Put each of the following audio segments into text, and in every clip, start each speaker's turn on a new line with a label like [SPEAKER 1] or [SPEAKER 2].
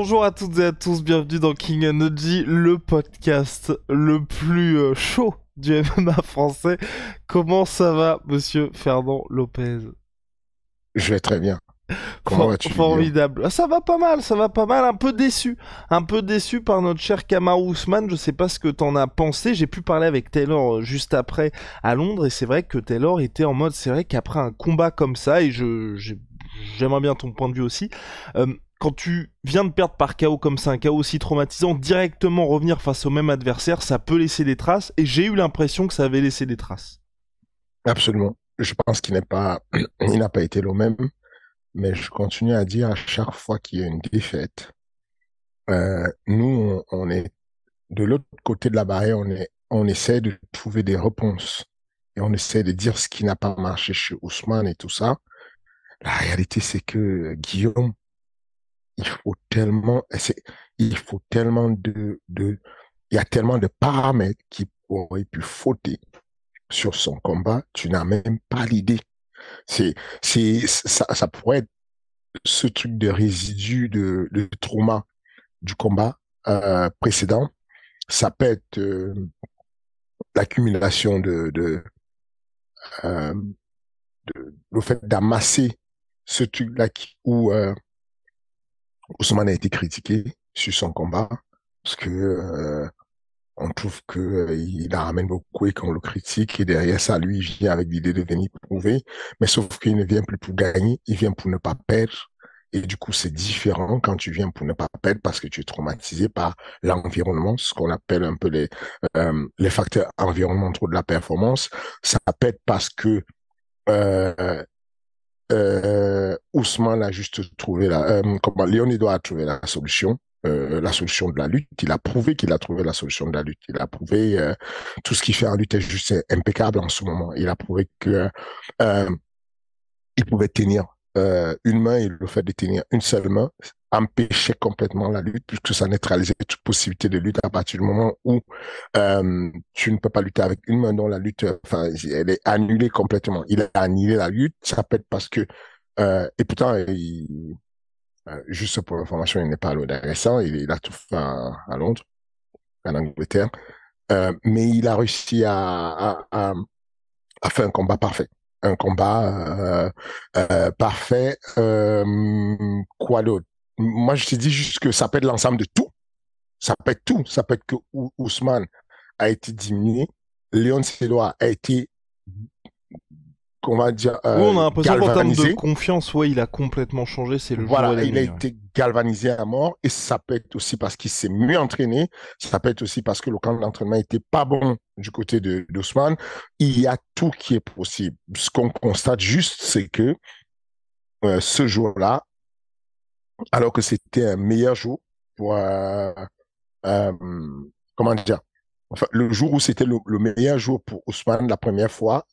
[SPEAKER 1] Bonjour à toutes et à tous, bienvenue dans King Energy, le podcast le plus chaud du MMA français. Comment ça va, monsieur Fernand Lopez?
[SPEAKER 2] Je vais très bien. Comment vas-tu, Guillaume?
[SPEAKER 1] Formidable. Ah, ça va pas mal, ça va pas mal. Un peu déçu par notre cher Kamaru Usman. Je sais pas ce que t'en as pensé. J'ai pu parler avec Taylor juste après à Londres et c'est vrai que Taylor était en mode, c'est vrai qu'après un combat comme ça, et j'aimerais bien ton point de vue aussi. Quand tu viens de perdre par KO comme ça, un KO aussi traumatisant, directement revenir face au même adversaire, ça peut laisser des traces. Et j'ai eu l'impression que ça avait laissé des traces.
[SPEAKER 2] Absolument. Je pense qu'il n'est pas, il n'a pas été le même, mais je continue à dire à chaque fois qu'il y a une défaite, nous, on est de l'autre côté de la barrière, on essaie de trouver des réponses et on essaie de dire ce qui n'a pas marché chez Ousmane et tout ça. La réalité, c'est que Guillaume, il faut tellement, il faut tellement il y a tellement de paramètres qui auraient pu fauter sur son combat, tu n'as même pas l'idée. C'est, ça pourrait être ce truc de résidu de trauma du combat précédent. Ça peut être l'accumulation euh, le fait d'amasser ce truc-là où Ousmane a été critiqué sur son combat parce que on trouve que il la ramène beaucoup et qu'on le critique et derrière ça, lui, il vient avec l'idée de venir prouver, mais sauf qu'il ne vient plus pour gagner, il vient pour ne pas perdre. Et du coup, c'est différent quand tu viens pour ne pas perdre parce que tu es traumatisé par l'environnement, ce qu'on appelle un peu les facteurs environnementaux de la performance. Ça peut être parce que euh, Ousmane a juste trouvé comment Léonidas a trouvé la solution de la lutte. Il a prouvé qu'il a trouvé la solution de la lutte. Il a prouvé tout ce qu'il fait en lutte est juste impeccable en ce moment. Il a prouvé que euh, il pouvait tenir une main et le fait de tenir une seule main empêchait complètement la lutte puisque ça neutralisait toute possibilité de lutte à partir du moment où tu ne peux pas lutter avec une main dont la lutte, enfin, elle est annulée complètement. Il a annulé la lutte, ça peut être parce que et pourtant, juste pour information, il n'est pas à l'ODRSA, il a tout fait à Londres, en Angleterre, mais il a réussi à faire un combat parfait. Un combat parfait. Quoi d'autre? Moi, je te dis juste que ça peut être l'ensemble de tout. Ça peut être tout. Ça peut être que Ousmane a été diminué, Léon Sédois a été, qu'on va dire,
[SPEAKER 1] Oui, on a l'impression qu'en termes de
[SPEAKER 2] galvanisé.
[SPEAKER 1] confiance, ouais, il a complètement changé. C'est le jour et
[SPEAKER 2] Voilà,
[SPEAKER 1] la
[SPEAKER 2] il a
[SPEAKER 1] nuit. Ouais.
[SPEAKER 2] été galvanisé à mort et ça peut être aussi parce qu'il s'est mieux entraîné, ça peut être aussi parce que le camp d'entraînement n'était pas bon du côté de d'Ousmane. Il y a tout qui est possible. Ce qu'on constate juste, c'est que ce jour-là, alors que c'était un meilleur jour pour, euh, comment dire, enfin, le jour où c'était le meilleur jour pour Ousmane la première fois,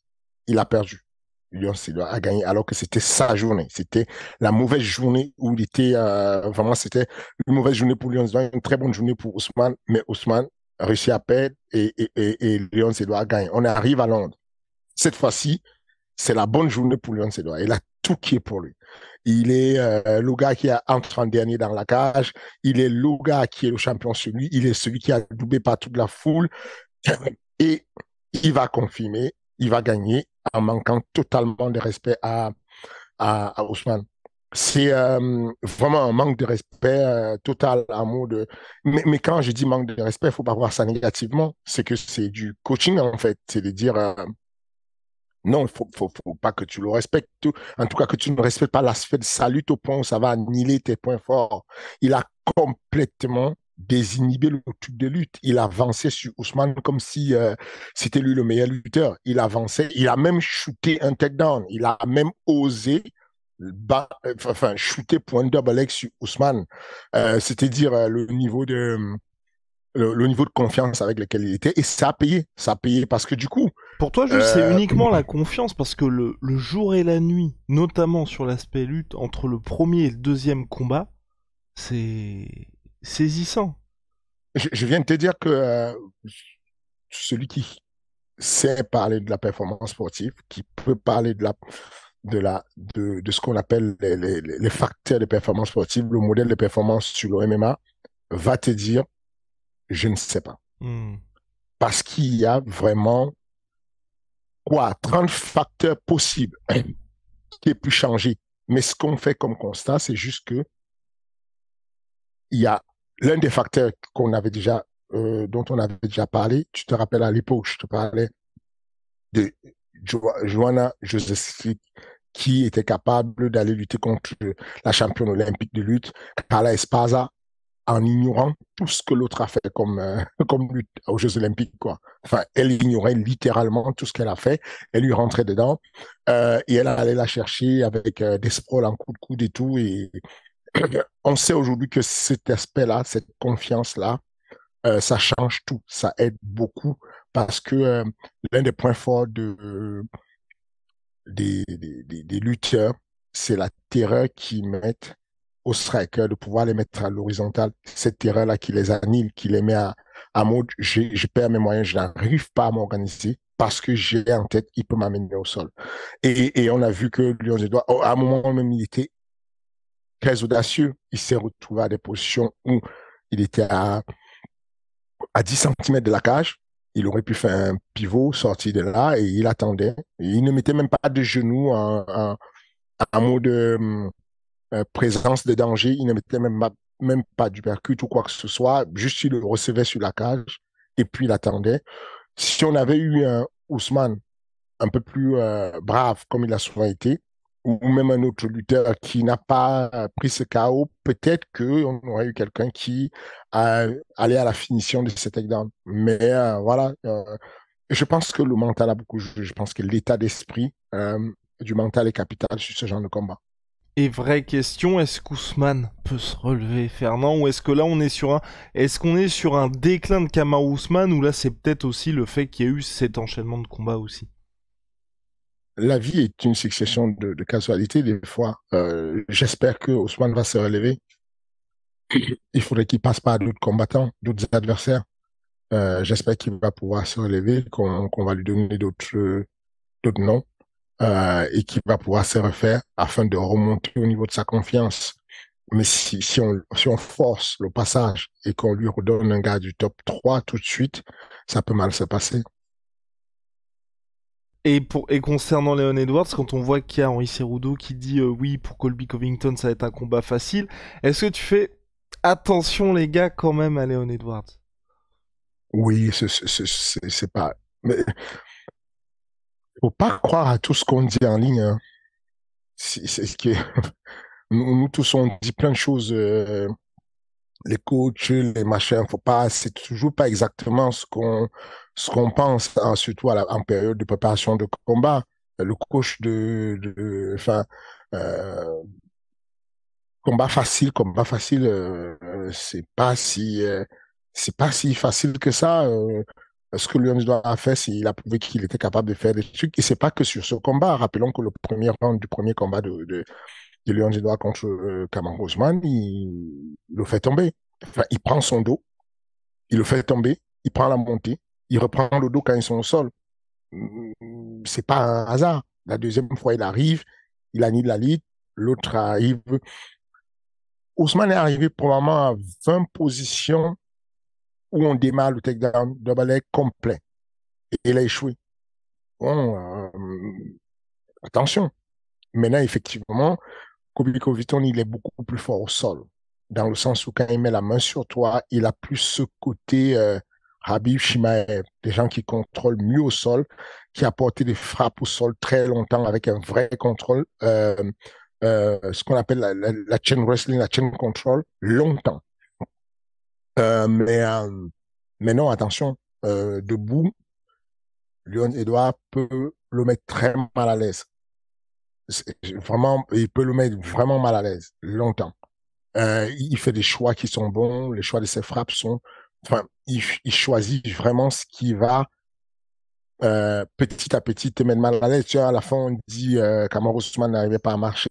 [SPEAKER 2] il a perdu. Lyon Silva a gagné alors que c'était sa journée. C'était la mauvaise journée où il était, vraiment, c'était une mauvaise journée pour Lyon Silva, une très bonne journée pour Ousmane, mais Ousmane a réussi à perdre et Lyon Silva a gagné. On arrive à Londres. Cette fois-ci, c'est la bonne journée pour Lyon Silva. Il a tout qui est pour lui. Il est le gars qui entre en dernier dans la cage. Il est le gars qui est le champion sur lui. Il est celui qui a doublé par toute la foule. Et il va confirmer, il va gagner en manquant totalement de respect à Ousmane. C'est vraiment un manque de respect total, amour de. Mais quand je dis manque de respect, il ne faut pas voir ça négativement. C'est que c'est du coaching en fait. C'est de dire non, il faut pas que tu le respectes. En tout cas, que tu ne respectes pas l'aspect de sa lutte au point où ça va annihiler tes points forts. Il a complètement désinhibé le truc de lutte. Il avançait sur Ousmane comme si c'était lui le meilleur lutteur. Il avançait, il a même shooté un takedown. Il a même osé enfin, shooter pour un double leg sur Ousmane. C'est-à-dire le niveau de confiance avec lequel il était. Et ça a payé. Ça a payé parce que du coup,
[SPEAKER 1] Pour toi, juste, c'est
[SPEAKER 2] euh,
[SPEAKER 1] uniquement la confiance, parce que le jour et la nuit, notamment sur l'aspect lutte, entre le premier et le deuxième combat, c'est saisissant.
[SPEAKER 2] je viens de te dire que celui qui sait parler de la performance sportive, qui peut parler de ce qu'on appelle les facteurs de performance sportive, le modèle de performance sur le MMA, va te dire, je ne sais pas.
[SPEAKER 1] Hmm.
[SPEAKER 2] Parce qu'il y a vraiment, quoi, 30 facteurs possibles qui aient pu changer. Mais ce qu'on fait comme constat, c'est juste que il y a l'un des facteurs dont on avait déjà parlé. Tu te rappelles à l'époque, je te parlais de Joanna Jędrzejczyk qui était capable d'aller lutter contre la championne olympique de lutte, Carla Esparza, en ignorant tout ce que l'autre a fait comme lutte aux Jeux olympiques, quoi. Enfin, elle ignorait littéralement tout ce qu'elle a fait. Elle lui rentrait dedans et elle allait la chercher avec des sprawls en coup de coude et tout. Et on sait aujourd'hui que cet aspect-là, cette confiance-là, ça change tout. Ça aide beaucoup parce que l'un des points forts des lutteurs, c'est la terreur qu'ils mettent aux strikers, de pouvoir les mettre à l'horizontale. Cette terreur-là qui les annule, qui les met à mode, je perds mes moyens, je n'arrive pas à m'organiser parce que j'ai en tête, il peut m'amener au sol. Et on a vu que Léon Edouard, à un moment même, il était très audacieux. Il s'est retrouvé à des positions où il était à 10 centimètres de la cage. Il aurait pu faire un pivot, sortir de là et il attendait. Et il ne mettait même pas de genoux en mode présence de danger. Il ne mettait même pas du percute ou quoi que ce soit. Juste, il le recevait sur la cage et puis il attendait. Si on avait eu un Ousmane un peu plus brave, comme il a souvent été, ou même un autre lutteur qui n'a pas pris ce chaos, peut-être qu'on aurait eu quelqu'un qui allait à la finition de cet takedown. Mais voilà, je pense que le mental a beaucoup joué. Je pense que l'état d'esprit du mental est capital sur ce genre de combat.
[SPEAKER 1] Et vraie question, est-ce qu'Ousmane peut se relever, Fernand, ou est-ce que là on est sur un, est-ce qu'on est sur un déclin de Kamaru Ousmane, ou là c'est peut-être aussi le fait qu'il y a eu cet enchaînement de combats aussi?
[SPEAKER 2] La vie est une succession de casualités des fois. J'espère que Ousmane va se relever. Il faudrait qu'il passe par d'autres combattants, d'autres adversaires. J'espère qu'il va pouvoir se relever, qu'on va lui donner d'autres noms et qu'il va pouvoir se refaire afin de remonter au niveau de sa confiance. Mais si on force le passage et qu'on lui redonne un gars du top 3 tout de suite, ça peut mal se passer.
[SPEAKER 1] Et concernant Leon Edwards, quand on voit qu'il y a Henri Cerudo qui dit oui, pour Colby Covington ça va être un combat facile, est-ce que tu fais attention les gars quand même à Leon Edwards?
[SPEAKER 2] Oui, c'est pas. Mais faut pas croire à tout ce qu'on dit en ligne, hein. C'est ce que nous tous on dit plein de choses, les coachs, les machins. Faut pas, c'est toujours pas exactement ce qu'on pense, hein, surtout en période de préparation de combat. Le coach enfin, euh, combat facile, c'est pas si facile que ça. Ce que Leon a fait, c'est il a prouvé qu'il était capable de faire des trucs. Et c'est pas que sur ce combat. Rappelons que le premier round du premier combat de Leon Edouard contre Kamaru Usman, il le fait tomber. Enfin, il prend son dos, il le fait tomber, il prend la montée, il reprend le dos quand ils sont au sol. C'est pas un hasard. La deuxième fois, il arrive, il annule la lead, l'autre arrive. Ousmane est arrivé probablement à 20 positions où on démarre le takedown de balai complet. Et il a échoué. Bon, attention. Maintenant, effectivement, Kobe Covington, il est beaucoup plus fort au sol. Dans le sens où quand il met la main sur toi, il a plus ce côté Habib Shimaev, des gens qui contrôlent mieux au sol, qui a porté des frappes au sol très longtemps avec un vrai contrôle, ce qu'on appelle la chain wrestling, la chain control, longtemps. Euh, mais, euh, mais non, attention, debout, Leon Edouard peut le mettre très mal à l'aise. Vraiment, il peut le mettre vraiment mal à l'aise, longtemps. Il fait des choix qui sont bons, les choix de ses frappes sont, enfin, il choisit vraiment ce qui va petit à petit te mettre mal à l'aise. Tu vois, à la fin, on dit Kamaru Usman n'arrivait pas à marcher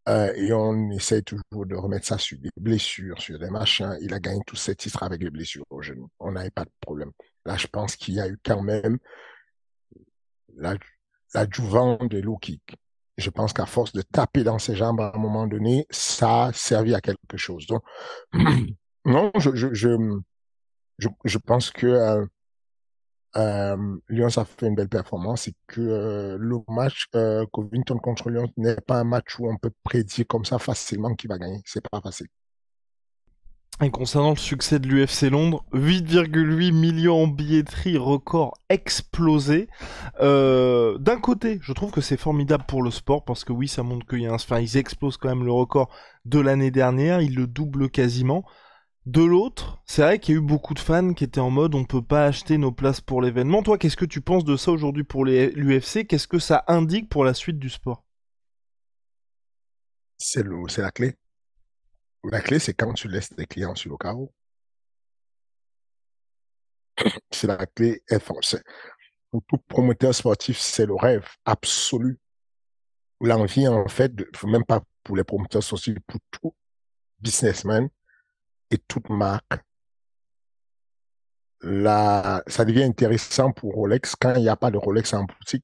[SPEAKER 2] et on essaie toujours de remettre ça sur des blessures, sur des machins. Il a gagné tous ses titres avec les blessures au genou. On n'avait pas de problème. Là, je pense qu'il y a eu quand même l'adjuvant de low kick. je pense qu'à force de taper dans ses jambes à un moment donné, ça a servi à quelque chose. Donc, non, je pense que Lyon a fait une belle performance et que le match Covington contre Lyon n'est pas un match où on peut prédire comme ça facilement qui va gagner. C'est pas facile.
[SPEAKER 1] Et concernant le succès de l'UFC Londres, 8,8 millions en billetterie, record explosé. D'un côté, je trouve que c'est formidable pour le sport parce que oui, ça montre qu'il y a enfin, ils explosent quand même le record de l'année dernière, ils le doublent quasiment. De l'autre, c'est vrai qu'il y a eu beaucoup de fans qui étaient en mode on peut pas acheter nos places pour l'événement. Toi, qu'est-ce que tu penses de ça aujourd'hui pour l'UFC? Qu'est-ce que ça indique pour la suite du sport?
[SPEAKER 2] C'est la clé. La clé, c'est quand tu laisses tes clients sur le carreau. C'est la clé. Pour tout promoteur sportif, c'est le rêve absolu. L'envie, en fait, même pas pour les promoteurs sportifs, pour tout businessman et toute marque. Ça devient intéressant pour Rolex quand il n'y a pas de Rolex en boutique.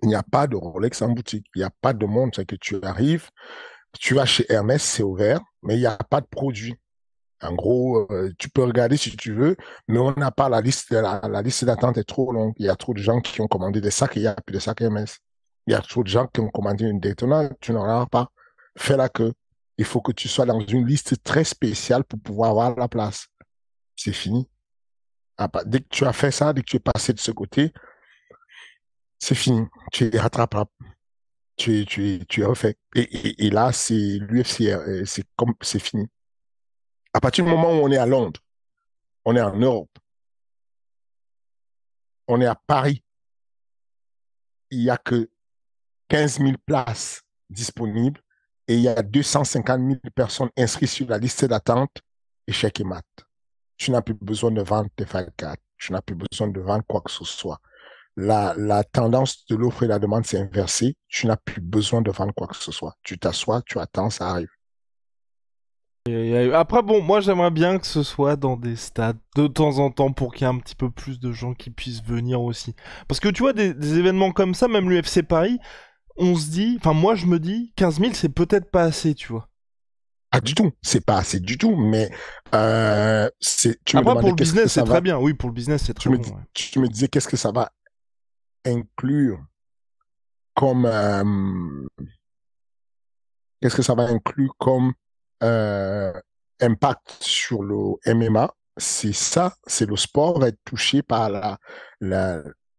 [SPEAKER 2] Il n'y a pas de Rolex en boutique. Il n'y a pas de monde. C'est que tu arrives, tu vas chez Hermès, c'est ouvert, mais il n'y a pas de produit. En gros, tu peux regarder si tu veux, mais on n'a pas la liste. La liste d'attente est trop longue. Il y a trop de gens qui ont commandé des sacs et il n'y a plus de sacs Hermès. Il y a trop de gens qui ont commandé une Daytona, tu n'en as pas. Fais la queue. Il faut que tu sois dans une liste très spéciale pour pouvoir avoir la place. C'est fini. Dès que tu as fait ça, dès que tu es passé de ce côté, c'est fini. Tu es rattrapable. Tu es refait. Et là, c'est l'UFC, c'est fini. À partir du moment où on est à Londres, on est en Europe, on est à Paris, il n'y a que 15 000 places disponibles et il y a 250 000 personnes inscrites sur la liste d'attente, échec et mat. Tu n'as plus besoin de vendre tes Fight Cards. Tu n'as plus besoin de vendre quoi que ce soit. La tendance de l'offre et la demande s'est inversée. Tu n'as plus besoin de vendre quoi que ce soit. Tu t'assois, tu attends, ça arrive.
[SPEAKER 1] Et après, bon, moi j'aimerais bien que ce soit dans des stades de temps en temps pour qu'il y ait un petit peu plus de gens qui puissent venir aussi. Parce que tu vois, des événements comme ça, même l'UFC Paris, on se dit, enfin moi je me dis, 15 000 c'est peut-être pas assez, tu vois.
[SPEAKER 2] Ah, du tout. C'est pas assez du tout, mais tu me
[SPEAKER 1] Après pour
[SPEAKER 2] demandais
[SPEAKER 1] le
[SPEAKER 2] qu'est-ce que
[SPEAKER 1] business c'est
[SPEAKER 2] ça
[SPEAKER 1] très
[SPEAKER 2] va.
[SPEAKER 1] bien, oui pour le business c'est très bon. Ouais.
[SPEAKER 2] Tu me disais qu'est-ce que ça va inclure comme qu'est-ce que ça va inclure comme euh, impact sur le MMA? C'est ça, c'est le sport va être touché par la,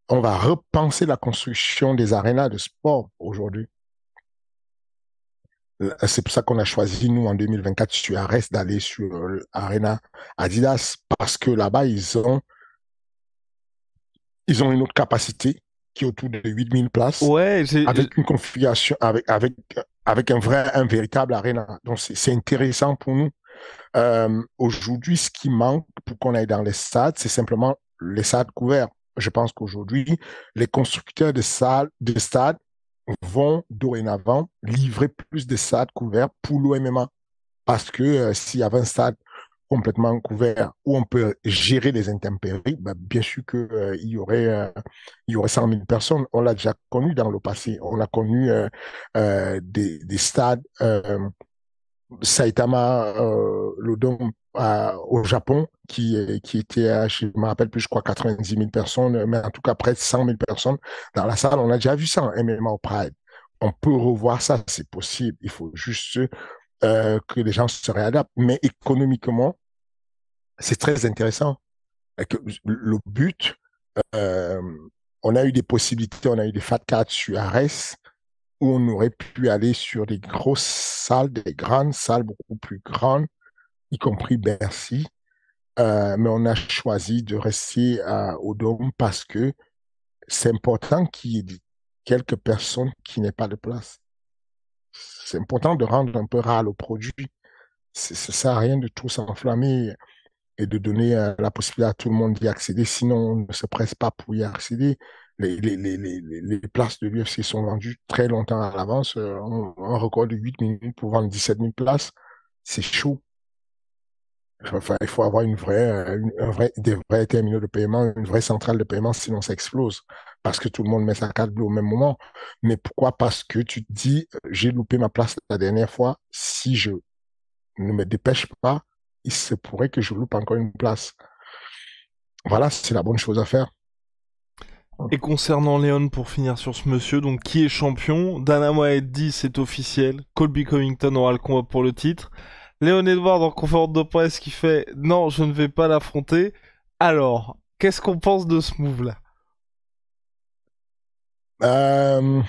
[SPEAKER 2] on va repenser la construction des arénas de sport aujourd'hui. C'est pour ça qu'on a choisi, nous, en 2024, sur Arès, d'aller sur l'Arena Adidas, parce que là-bas, ils ont une autre capacité qui est autour de 8000 places,
[SPEAKER 1] Ouais,
[SPEAKER 2] avec une configuration, avec un véritable Arena. Donc, c'est intéressant pour nous. Aujourd'hui, ce qui manque pour qu'on aille dans les stades, c'est simplement les stades couverts. Je pense qu'aujourd'hui, les constructeurs de stades vont dorénavant livrer plus de stades couverts pour l'OMMA. Parce que s'il y avait un stade complètement couvert où on peut gérer les intempéries, bah, bien sûr qu'il il y aurait 100 000 personnes. On l'a déjà connu dans le passé. On a connu des stades Saitama, le dôme au Japon, qui était, je ne me rappelle plus, je crois 90 000 personnes, mais en tout cas près de 100 000 personnes dans la salle. On a déjà vu ça en MMA au Pride. On peut revoir ça, c'est possible. Il faut juste que les gens se réadaptent. Mais économiquement, c'est très intéressant. Le but, euh, on a eu des possibilités, on a eu des fat cats sur Ares où on aurait pu aller sur des grosses salles, des grandes salles beaucoup plus grandes, y compris Bercy. Mais on a choisi de rester au Dôme parce que c'est important qu'il y ait quelques personnes qui n'aient pas de place. C'est important de rendre un peu rare le produit. Ça sert à rien de tout s'enflammer et de donner la possibilité à tout le monde d'y accéder. Sinon, on ne se presse pas pour y accéder. Les places de l'UFC sont vendues très longtemps à l'avance. Un record de 8 minutes pour vendre 17 000 places, c'est chaud. Enfin, il faut avoir des vrais terminaux de paiement, une vraie centrale de paiement, sinon ça explose. parce que tout le monde met sa carte bleue au même moment, mais pourquoi? Parce que tu te dis, j'ai loupé ma place la dernière fois, si je ne me dépêche pas, il se pourrait que je loupe encore une place. Voilà, c'est la bonne chose à faire.
[SPEAKER 1] Et concernant Léon, pour finir sur ce monsieur, donc qui est champion, Dana White dit c'est officiel, Colby Covington aura le combat pour le titre. Léon Edwards en conférence de presse qui fait non, je ne vais pas l'affronter. Alors, qu'est-ce qu'on pense de ce move-là?
[SPEAKER 2] Euh,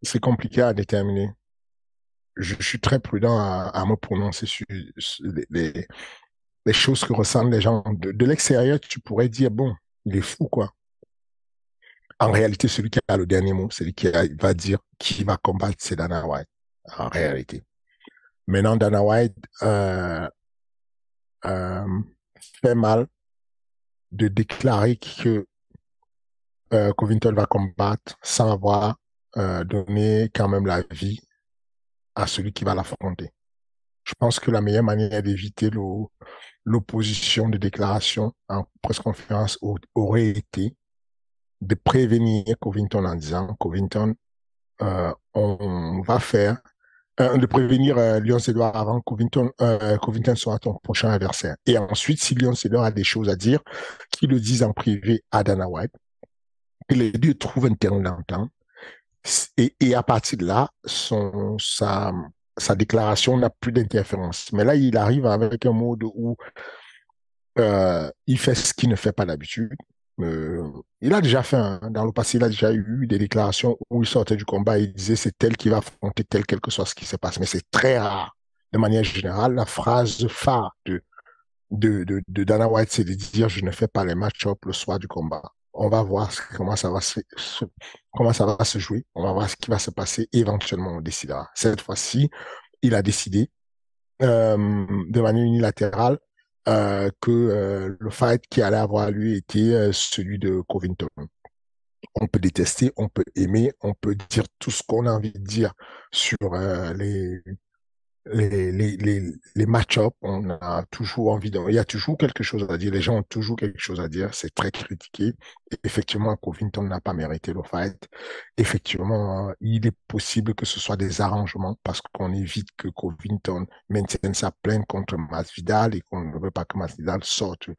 [SPEAKER 2] c'est compliqué à déterminer. Je suis très prudent à me prononcer sur les choses que ressentent les gens. De l'extérieur, tu pourrais dire, bon, il est fou, quoi. En réalité, celui qui a le dernier mot, celui qui va dire qui va combattre, c'est Dana White. En réalité. Maintenant, Dana White euh, fait mal de déclarer que Covington va combattre sans avoir donné quand même la vie à celui qui va l'affronter. Je pense que la meilleure manière d'éviter l'opposition de déclaration en presse-conférence aurait été de prévenir Covington en disant, Covington, on va faire, de prévenir Leon Edwards avant Covington soit ton prochain adversaire. Et ensuite, si Leon Edwards a des choses à dire, qu'il le dise en privé à Dana White, que les deux trouvent un terrain d'entente. Et à partir de là, sa déclaration n'a plus d'interférence. Mais là, il arrive avec un mode où il fait ce qu'il ne fait pas d'habitude. Il a déjà fait, dans le passé, il a déjà eu des déclarations où il sortait du combat et il disait c'est tel qui va affronter tel, quel que soit ce qui se passe. Mais c'est très rare. De manière générale, la phrase phare de Dana White, c'est de dire je ne fais pas les match-up le soir du combat. On va voir comment ça va se jouer. On va voir ce qui va se passer. Éventuellement, on décidera. Cette fois-ci, il a décidé de manière unilatérale que le fight qui allait avoir lieu était celui de Covington. On peut détester, on peut aimer, on peut dire tout ce qu'on a envie de dire sur les match-up. On a toujours envie il y a toujours quelque chose à dire. Les gens ont toujours quelque chose à dire. C'est très critiqué. Et effectivement, Covington n'a pas mérité le fight. Effectivement, il est possible que ce soit des arrangements parce qu'on évite que Covington maintienne sa plainte contre Masvidal et qu'on ne veut pas que Masvidal sorte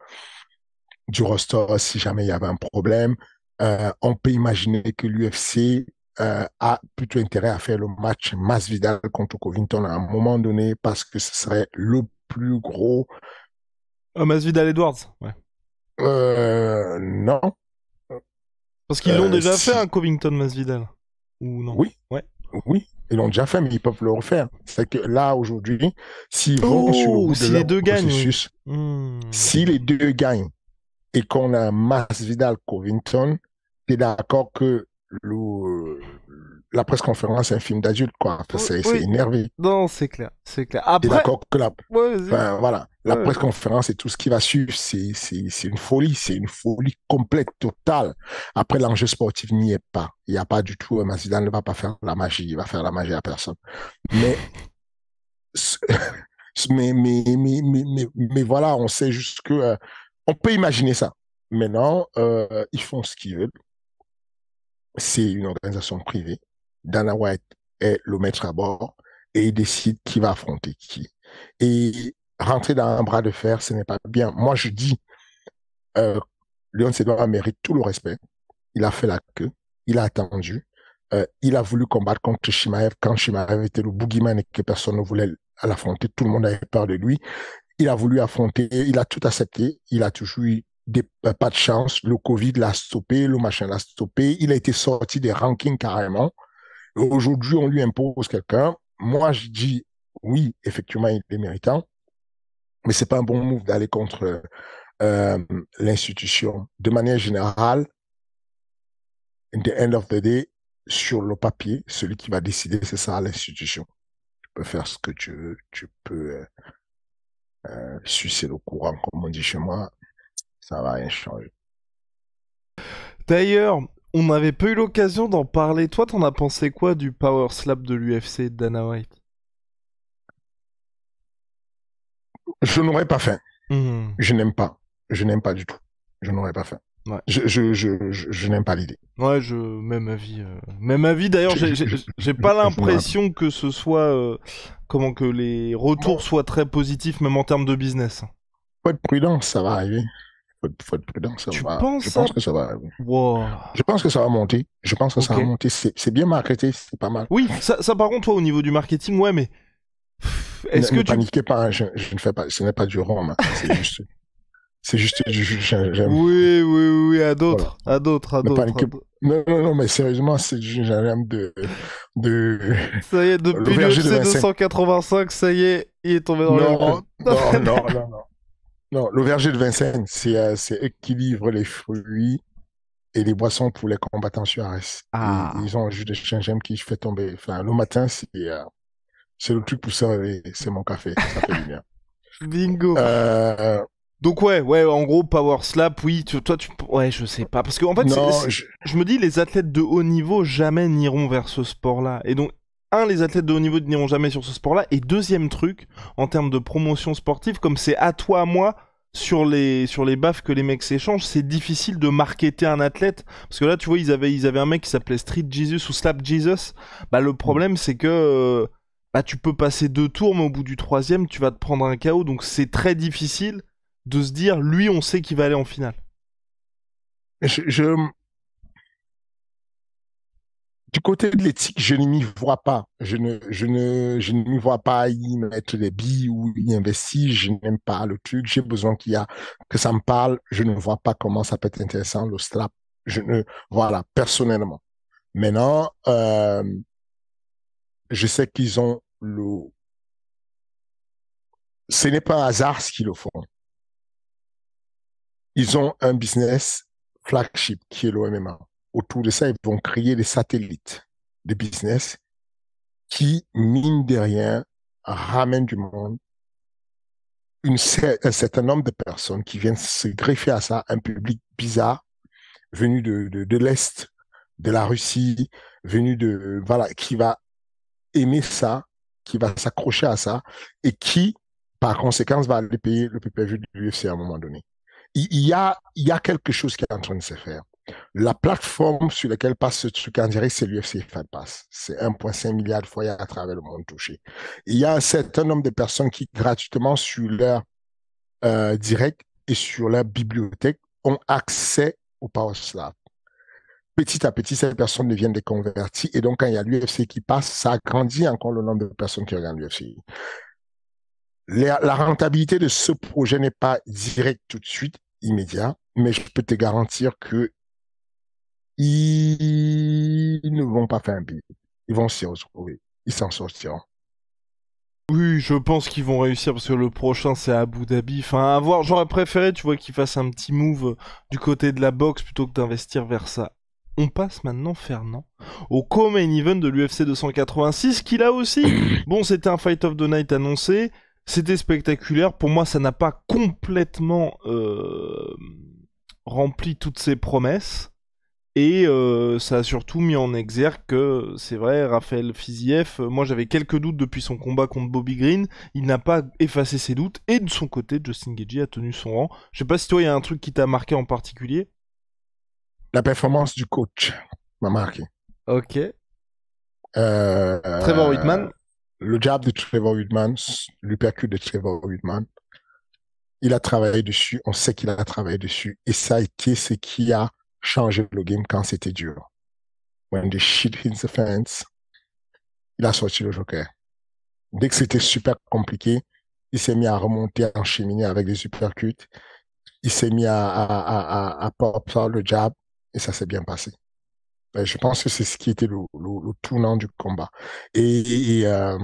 [SPEAKER 2] du roster si jamais il y avait un problème. On peut imaginer que l'UFC a plutôt intérêt à faire le match Masvidal contre Covington à un moment donné parce que ce serait le plus gros.
[SPEAKER 1] Masvidal Edwards, ouais.
[SPEAKER 2] Non.
[SPEAKER 1] Parce qu'ils l'ont déjà fait, un
[SPEAKER 2] Si,
[SPEAKER 1] Covington Masvidal. Ou non?
[SPEAKER 2] oui,
[SPEAKER 1] Ouais.
[SPEAKER 2] oui, ils l'ont déjà fait, mais ils peuvent le refaire. C'est que là, aujourd'hui, s'ils vont sur le
[SPEAKER 1] Oh,
[SPEAKER 2] bout de
[SPEAKER 1] si les
[SPEAKER 2] leur
[SPEAKER 1] deux gagnent, oui.
[SPEAKER 2] processus, si les deux gagnent et qu'on a Masvidal Covington, tu es d'accord que la presse-conférence est un film d'adulte, quoi. Enfin,
[SPEAKER 1] Oui,
[SPEAKER 2] c'est
[SPEAKER 1] oui.
[SPEAKER 2] énervé.
[SPEAKER 1] Non, c'est clair, c'est clair.
[SPEAKER 2] Tu es
[SPEAKER 1] Après,
[SPEAKER 2] d'accord que
[SPEAKER 1] ouais, vas-y.
[SPEAKER 2] enfin, voilà, la
[SPEAKER 1] Ouais.
[SPEAKER 2] presse-conférence et tout ce qui va suivre, c'est une folie complète, totale. Après, l'enjeu sportif n'y est pas. Il n'y a pas du tout, Masvidal ne va pas faire la magie, il va faire la magie à personne. Mais, mais voilà, on sait juste que, on peut imaginer ça. Maintenant, ils font ce qu'ils veulent. C'est une organisation privée. Dana White est le maître à bord et il décide qui va affronter qui. Et rentrer dans un bras de fer, ce n'est pas bien. Moi, je dis, euh, Léon Sedor mérite tout le respect. Il a fait la queue, il a attendu, il a voulu combattre contre Shimaev quand Shimaev était le boogeyman et que personne ne voulait l'affronter. Tout le monde avait peur de lui. Il a voulu affronter, il a tout accepté. Il a toujours eu pas de chance. Le Covid l'a stoppé, le machin l'a stoppé. Il a été sorti des rankings carrément. Aujourd'hui, on lui impose quelqu'un. Moi, je dis oui, effectivement, il est méritant, mais c'est pas un bon move d'aller contre euh, l'institution. De manière générale, in the end of the day, sur le papier, celui qui va décider, c'est ça, l'institution. Tu peux faire ce que tu veux, tu peux sucer le courant, comme on dit chez moi, ça va rien changer.
[SPEAKER 1] D'ailleurs, on n'avait pas eu l'occasion d'en parler. Toi, t'en as pensé quoi du Power Slap de l'UFC de Dana White?
[SPEAKER 2] Je n'aurais pas fait.
[SPEAKER 1] Hmm.
[SPEAKER 2] Je n'aime pas. Je n'aime pas du tout. Je n'aurais pas fait.
[SPEAKER 1] Ouais.
[SPEAKER 2] Je n'aime pas l'idée.
[SPEAKER 1] Ouais, même avis. Même avis. D'ailleurs, j'ai pas
[SPEAKER 2] Ouais.
[SPEAKER 1] l'impression que ce soit comment que les retours
[SPEAKER 2] Bon,
[SPEAKER 1] soient très positifs, même en termes de business.
[SPEAKER 2] faut être prudent, ça va arriver. Faut être prudent, ça
[SPEAKER 1] Tu
[SPEAKER 2] va. Je
[SPEAKER 1] penses ça?
[SPEAKER 2] pense que ça va arriver.
[SPEAKER 1] Wow.
[SPEAKER 2] Je pense que ça va monter. Je pense que ça
[SPEAKER 1] Ok.
[SPEAKER 2] va monter. C'est bien marketé, c'est pas mal.
[SPEAKER 1] Oui, ça par contre, toi, au niveau du marketing, ouais, mais est-ce que
[SPEAKER 2] Ne
[SPEAKER 1] tu...
[SPEAKER 2] paniquez pas, hein, je ne fais pas, ce n'est pas du rhum, hein, c'est juste du jus de gingembre.
[SPEAKER 1] Oui, oui, oui, oui, à
[SPEAKER 2] Voilà.
[SPEAKER 1] d'autres, à d'autres, à
[SPEAKER 2] Ne
[SPEAKER 1] d'autres, à
[SPEAKER 2] paniquez
[SPEAKER 1] d'autres.
[SPEAKER 2] Non, non, non, mais sérieusement, c'est du gingembre de
[SPEAKER 1] Ça y est, depuis
[SPEAKER 2] l'auberger de
[SPEAKER 1] l'UFC
[SPEAKER 2] Vincennes.
[SPEAKER 1] 285, ça y est, il est tombé dans les
[SPEAKER 2] Non,
[SPEAKER 1] pommes.
[SPEAKER 2] non, non, non, non. Non, l'auberger de Vincennes, c'est eux qui livrent les fruits et les boissons pour les combattants sur Arès. Et
[SPEAKER 1] Ah,
[SPEAKER 2] ils ont un jus de gingembre qui fait tomber. Enfin, le matin, c'est le truc pour se réveiller. C'est mon café. Ça fait du bien.
[SPEAKER 1] bingo.
[SPEAKER 2] Euh,
[SPEAKER 1] Donc ouais, ouais, en gros, Power Slap, oui, toi, ouais, je sais pas. Parce que en fait,
[SPEAKER 2] non,
[SPEAKER 1] je me dis, les athlètes de haut niveau jamais n'iront vers ce sport-là. Et donc, les athlètes de haut niveau n'iront jamais sur ce sport-là. Et deuxième truc, en termes de promotion sportive, comme c'est à toi, à moi, sur les baffes que les mecs s'échangent, c'est difficile de marketer un athlète. Parce que là, tu vois, ils avaient un mec qui s'appelait Street Jesus ou Slap Jesus. Bah, le problème, c'est que... bah, tu peux passer deux tours, mais au bout du troisième, tu vas te prendre un KO. Donc, c'est très difficile de se dire, lui, on sait qu'il va aller en finale.
[SPEAKER 2] je, je, du côté de l'éthique, je ne m'y vois pas. Je ne m'y vois pas y mettre des billes ou y investir. Je n'aime pas le truc. J'ai besoin que ça me parle. Je ne vois pas comment ça peut être intéressant, le slap. Voilà, personnellement. Maintenant, je sais qu'ils ont ce n'est pas un hasard ce qu'ils le font. Ils ont un business flagship qui est l'OMMA. Autour de ça, ils vont créer des satellites de business qui, mine de rien, ramènent du monde, un certain nombre de personnes qui viennent se greffer à ça, un public bizarre, venu de l'Est, de la Russie, venu voilà, qui va aimer ça, qui va s'accrocher à ça, et qui, par conséquence, va aller payer le PPV de l'UFC à un moment donné. Il y a quelque chose qui est en train de se faire. La plateforme sur laquelle passe ce truc en direct, c'est l'UFC Fight Pass. C'est 1,5 milliard de foyers à travers le monde touché. Il y a un certain nombre de personnes qui, gratuitement, sur leur direct et sur leur bibliothèque, ont accès au Power Slap. Petit à petit, ces personnes deviennent des convertis. Et donc, quand il y a l'UFC qui passe, ça agrandit encore le nombre de personnes qui regardent l'UFC. La rentabilité de ce projet n'est pas directe tout de suite, immédiat, mais je peux te garantir que ils ne vont pas faire un billet. Ils vont s'y retrouver. Ils s'en sortiront.
[SPEAKER 1] Oui, je pense qu'ils vont réussir parce que le prochain c'est à Abu Dhabi. Enfin, à voir. J'aurais préféré, tu vois, qu'ils fassent un petit move du côté de la boxe plutôt que d'investir vers ça. On passe maintenant, Fernand, au co-main event de l'UFC 286, qui là aussi, bon, c'était un Fight of the Night annoncé, c'était spectaculaire. Pour moi, ça n'a pas complètement rempli toutes ses promesses. Et ça a surtout mis en exergue que, c'est vrai, Raphaël Fiziev, moi j'avais quelques doutes depuis son combat contre Bobby Green, il n'a pas effacé ses doutes, et de son côté, Justin Gaethje a tenu son rang. Je sais pas si toi, il y a un truc qui t'a marqué en particulier.
[SPEAKER 2] La performance du coach m'a marqué.
[SPEAKER 1] Ok.
[SPEAKER 2] Euh,
[SPEAKER 1] Trevor
[SPEAKER 2] euh,
[SPEAKER 1] Whitman.
[SPEAKER 2] le jab de Trevor Whitman, l'uppercut de Trevor Whitman, il a travaillé dessus, on sait qu'il a travaillé dessus, et ça a été ce qui a changé le game quand c'était dur. When the shit hits the fence, il a sorti le joker. Dès que c'était super compliqué, il s'est mis à remonter, à enchaîner avec des uppercuts. Il s'est mis à pop le jab et ça s'est bien passé. Je pense que c'est ce qui était le tournant du combat. Et, et, euh,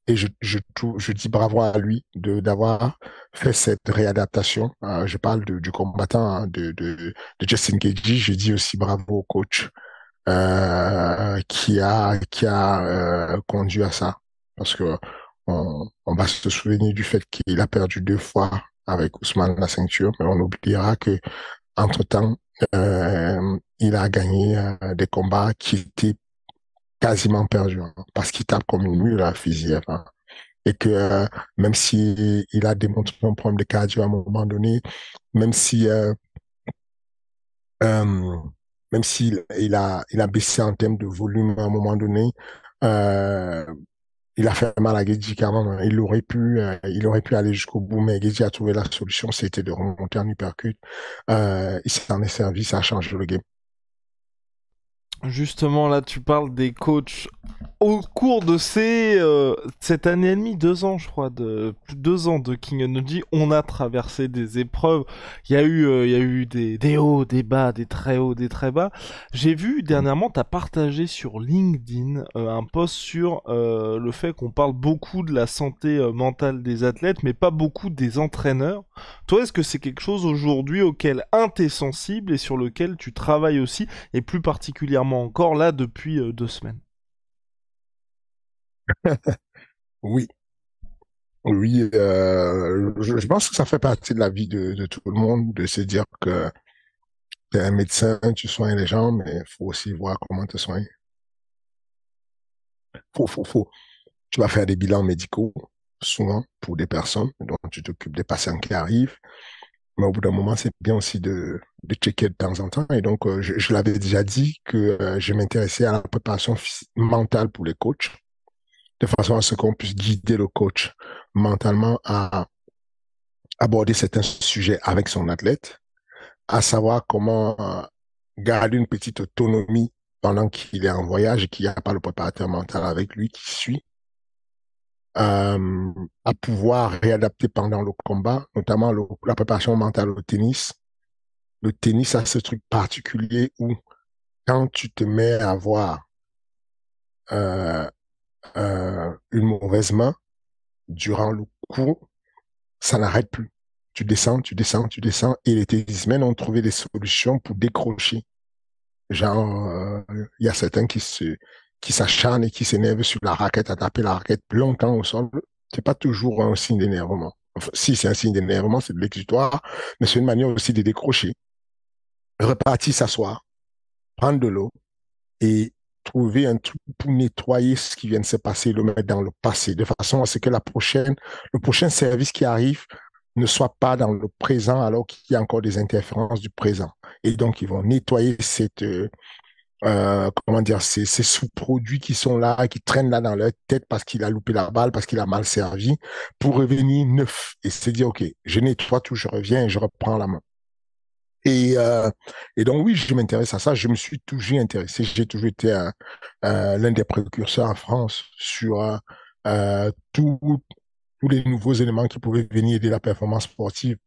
[SPEAKER 2] je dis bravo à lui d'avoir fait cette réadaptation. Je parle du combattant, hein, de Justin Gaethje. Je dis aussi bravo au coach qui a conduit à ça. Parce que on va se souvenir du fait qu'il a perdu 2 fois avec Ousmane la ceinture, mais on oubliera que entre-temps, il a gagné des combats qui étaient quasiment perdus, hein, parce qu'il tape comme une mule à Fiziev, hein, et que même si il a démontré un problème de cardio à un moment donné, même si Euh, Même s'il a baissé en termes de volume à un moment donné, euh, il a fait mal à Guedji quand même. Il aurait pu aller jusqu'au bout, mais Guedji a trouvé la solution, c'était de remonter en uppercut. Il s'en est servi, ça a changé le game.
[SPEAKER 1] Justement, là, tu parles des coachs. Au cours de cette année et demie, 2 ans, je crois, plus de 2 ans de King Energy, on a traversé des épreuves. Il y a eu des hauts, des bas, des très hauts, des très bas. J'ai vu dernièrement, tu as partagé sur LinkedIn un post sur le fait qu'on parle beaucoup de la santé mentale des athlètes, mais pas beaucoup des entraîneurs. Toi, est-ce que c'est quelque chose aujourd'hui auquel, t'es sensible et sur lequel tu travailles aussi, et plus particulièrement encore là depuis 2 semaines?
[SPEAKER 2] Oui, oui, je pense que ça fait partie de la vie de tout le monde de se dire que tu es un médecin, tu soignes les gens, mais il faut aussi voir comment te soigner. Faut. Tu vas faire des bilans médicaux, souvent, pour des personnes, donc tu t'occupes des patients qui arrivent, mais au bout d'un moment, c'est bien aussi de checker de temps en temps. Et donc, je l'avais déjà dit que je m'intéressais à la préparation mentale pour les coachs, de façon à ce qu'on puisse guider le coach mentalement à aborder certains sujets avec son athlète, à savoir comment garder une petite autonomie pendant qu'il est en voyage et qu'il n'y a pas le préparateur mental avec lui qui suit, à pouvoir réadapter pendant le combat, notamment la préparation mentale au tennis. Le tennis a ce truc particulier où quand tu te mets à avoir euh, une mauvaise main durant le cours, ça n'arrête plus. Tu descends, tu descends, tu descends, et les tennismen ont trouvé des solutions pour décrocher. Genre, il y a certains qui s'acharnent et qui s'énervent sur la raquette, à taper la raquette longtemps au sol. C'est pas toujours un signe d'énervement. Enfin, si c'est un signe d'énervement, c'est de l'exutoire, mais c'est une manière aussi de décrocher. Repartir s'asseoir, prendre de l'eau et trouver un truc pour nettoyer ce qui vient de se passer, le mettre dans le passé, de façon à ce que le prochain service qui arrive ne soit pas dans le présent alors qu'il y a encore des interférences du présent. Et donc, ils vont nettoyer comment dire, ces sous-produits qui sont là, qui traînent là dans leur tête parce qu'il a loupé la balle, parce qu'il a mal servi, pour revenir neuf et se dire, OK, je nettoie tout, je reviens et je reprends la main. Et, euh, et donc, oui, je m'intéresse à ça. Je me suis toujours intéressé. J'ai toujours été l'un des précurseurs en France sur tous les nouveaux éléments qui pouvaient venir aider la performance sportive.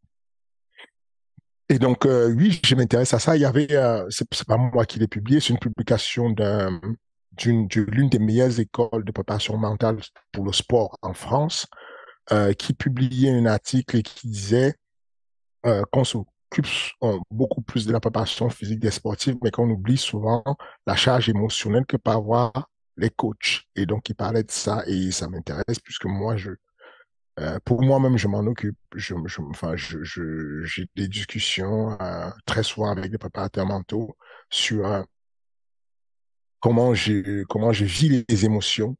[SPEAKER 2] Et donc, oui, je m'intéresse à ça. Il y avait, c'est pas moi qui l'ai publié, c'est une publication de l'une des meilleures écoles de préparation mentale pour le sport en France, qui publiait un article et qui disait qu'on s'occupe beaucoup plus de la préparation physique des sportifs, mais qu'on oublie souvent la charge émotionnelle que peuvent avoir les coachs. Et donc, il parlait de ça et ça m'intéresse puisque moi, pour moi-même, je m'en occupe. Enfin, j'ai des discussions très souvent avec des préparateurs mentaux sur comment je vis les émotions,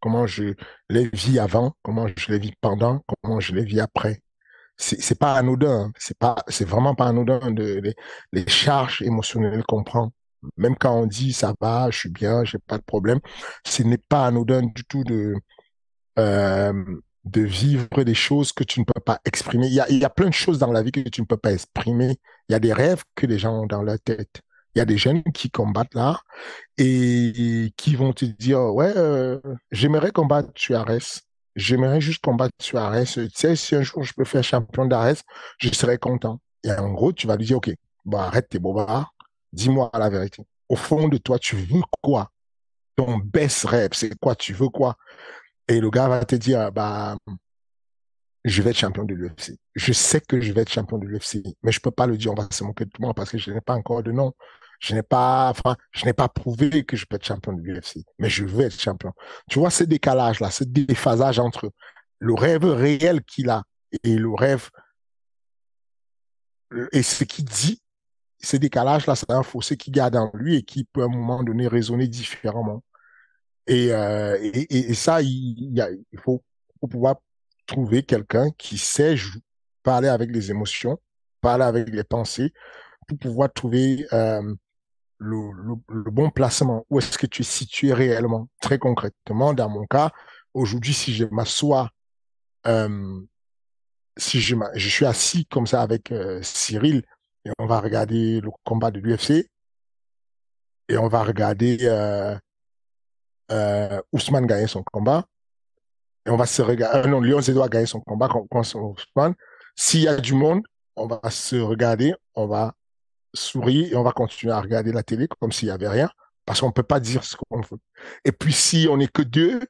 [SPEAKER 2] comment je les vis avant, comment je les vis pendant, comment je les vis après. C'est pas anodin, hein. C'est vraiment pas anodin les charges émotionnelles qu'on prend. Même quand on dit ça va, je suis bien, j'ai pas de problème, ce n'est pas anodin du tout euh, de vivre des choses que tu ne peux pas exprimer. Il y a plein de choses dans la vie que tu ne peux pas exprimer. Il y a des rêves que les gens ont dans leur tête. Il y a des jeunes qui combattent là et qui vont te dire, ouais, j'aimerais combattre sur Arès. J'aimerais juste combattre sur Arès. Tu sais, si un jour je peux faire champion d'Arès, je serais content. Et en gros, tu vas lui dire, OK, bon, arrête tes bobards, dis-moi la vérité. Au fond de toi, tu veux quoi? Ton best rêve, c'est quoi? Tu veux quoi? Et le gars va te dire, bah, je vais être champion de l'UFC. Je sais que je vais être champion de l'UFC, mais je peux pas le dire, on va se moquer de moi parce que je n'ai pas encore de nom. Je n'ai pas prouvé que je peux être champion de l'UFC, mais je veux être champion. Tu vois, ce décalage-là, ce déphasage entre le rêve réel qu'il a et le rêve et ce qu'il dit, ce décalage-là, c'est un fossé qu'il garde en lui et qui peut à un moment donné résonner différemment. Et ça, faut pouvoir trouver quelqu'un qui sait parler avec les émotions, parler avec les pensées, pour pouvoir trouver le bon placement. Où est-ce que tu es situé réellement? Très concrètement, dans mon cas, aujourd'hui, si je m'assois, euh, je suis assis comme ça avec Cyril, et on va regarder le combat de l'UFC, et on va regarder Ousmane gagner son combat, et on va se regarder, non, Léon Zedouard gagner son combat contre Ousmane. S'il y a du monde, on va se regarder, on va sourire et on va continuer à regarder la télé comme s'il n'y avait rien, parce qu'on ne peut pas dire ce qu'on veut. Et puis, si on n'est que deux,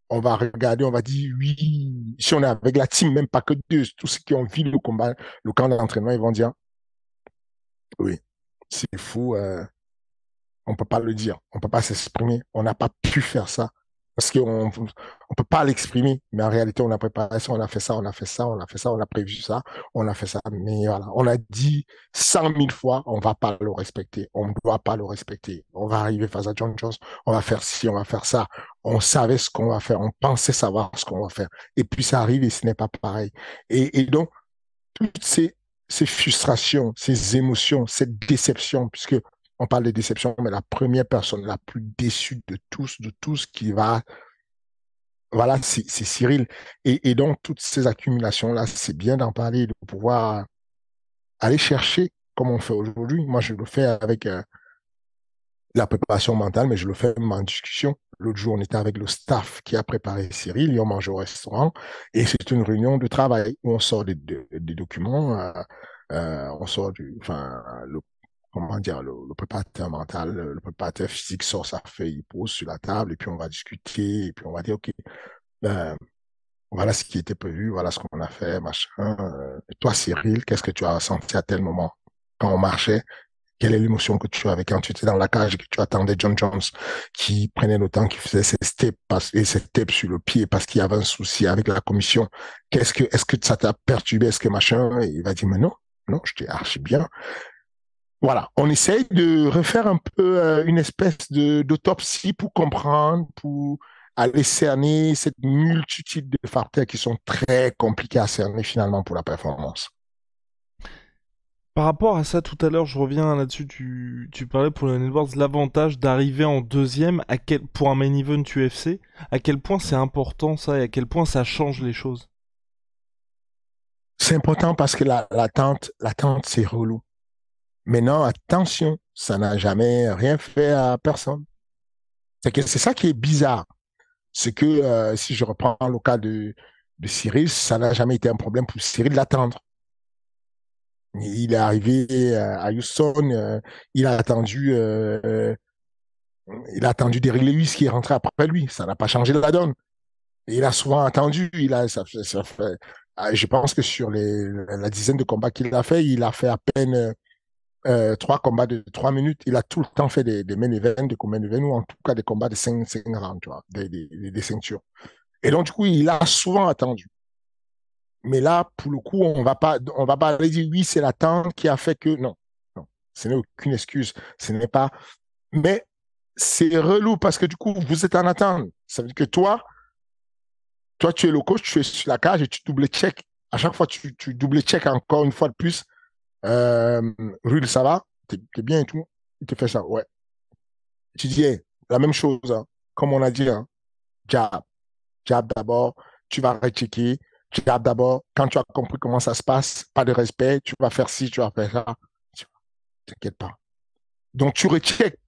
[SPEAKER 2] on va regarder, on va dire oui. Si on est avec la team, même pas que deux, tous ceux qui ont vu le combat, le camp d'entraînement, ils vont dire oui, c'est fou, on peut pas le dire, on peut pas s'exprimer, on n'a pas pu faire ça. Parce qu'on on peut pas l'exprimer, mais en réalité, on a préparé ça, on a fait ça, on a fait ça, on a fait ça, on a prévu ça, on a fait ça. Mais voilà, on a dit 100 000 fois, on va pas le respecter, on ne doit pas le respecter. On va arriver face à John Jones, on va faire ci, on va faire ça. On savait ce qu'on va faire, on pensait savoir ce qu'on va faire. Et puis ça arrive et ce n'est pas pareil. Et donc, toutes ces frustrations, ces émotions, cette déception, puisque on parle de déception, mais la première personne la plus déçue de tous qui va, voilà, c'est Cyril. Et donc, toutes ces accumulations-là, c'est bien d'en parler, de pouvoir aller chercher comme on fait aujourd'hui. Moi, je le fais avec la préparation mentale, mais je le fais même en discussion. L'autre jour, on était avec le staff qui a préparé Cyril et on mange au restaurant. Et c'est une réunion de travail où on sort des documents, on sort enfin, comment dire, le préparateur mental, le préparateur physique sort sa feuille, il pose sur la table et puis on va discuter et puis on va dire, OK, euh, voilà ce qui était prévu, voilà ce qu'on a fait, machin. Et toi, Cyril, qu'est-ce que tu as ressenti à tel moment quand on marchait? Quelle est l'émotion que tu avais quand tu étais dans la cage et que tu attendais John Jones qui prenait le temps, qui faisait ses steps sur le pied parce qu'il y avait un souci avec la commission? Est-ce que ça t'a perturbé? Est-ce que machin? Et il va dire, mais non, non, j'étais archi bien. Voilà, on essaye de refaire un peu une espèce d'autopsie pour comprendre, pour aller cerner cette multitude de facteurs qui sont très compliqués à cerner finalement pour la performance.
[SPEAKER 1] Par rapport à ça, tout à l'heure, je reviens là-dessus, tu parlais pour le Edwards, l'avantage d'arriver en deuxième pour un main event UFC, à quel point c'est important ça et à quel point ça change les choses.
[SPEAKER 2] C'est important parce que l'attente, c'est relou. Maintenant, attention, ça n'a jamais rien fait à personne. C'est ça qui est bizarre. C'est que si je reprends le cas de Cyril, ça n'a jamais été un problème pour Cyril d'attendre. Il est arrivé à Houston, il a attendu Derrick Lewis qui est rentré après lui. Ça n'a pas changé la donne. Et il a souvent attendu. Je pense que sur la dizaine de combats qu'il a fait, il a fait à peine 3 combats de 3 minutes. Il a tout le temps fait des main events, des main events, ou en tout cas des combats de 5 rounds, tu vois, des ceintures. Et donc, du coup, il a souvent attendu. Mais là, pour le coup, on va pas aller dire oui, c'est l'attente qui a fait que non, non, ce n'est aucune excuse. Ce n'est pas. Mais c'est relou parce que du coup, vous êtes en attente. Ça veut dire que toi, tu es le coach, tu es sur la cage et tu double-check. À chaque fois, tu double-check encore une fois de plus. Euh, Rudy, ça va? T'es bien et tout? Il te fait ça, ouais. Tu dis, hey, la même chose, hein. Comme on a dit, hein. Jab, jab d'abord, tu vas rechecker, jab d'abord. Quand tu as compris comment ça se passe, pas de respect, tu vas faire ci, tu vas faire ça. T'inquiète pas. Donc, tu recheckes.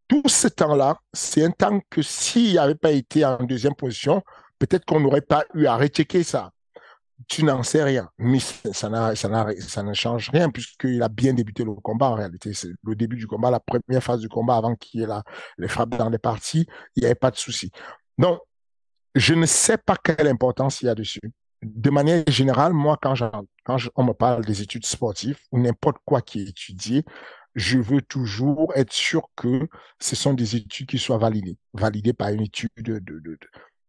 [SPEAKER 2] Tout ce temps-là, c'est un temps que s'il n'avait pas été en deuxième position, peut-être qu'on n'aurait pas eu à rechecker ça. Tu n'en sais rien, mais ça ne change rien puisqu'il a bien débuté le combat en réalité. C'est le début du combat, la première phase du combat avant qu'il y ait les frappes dans les parties, il n'y avait pas de souci. Donc, je ne sais pas quelle importance il y a dessus. De manière générale, moi, on me parle des études sportives ou n'importe quoi qui est étudié, je veux toujours être sûr que ce sont des études qui soient validées par une étude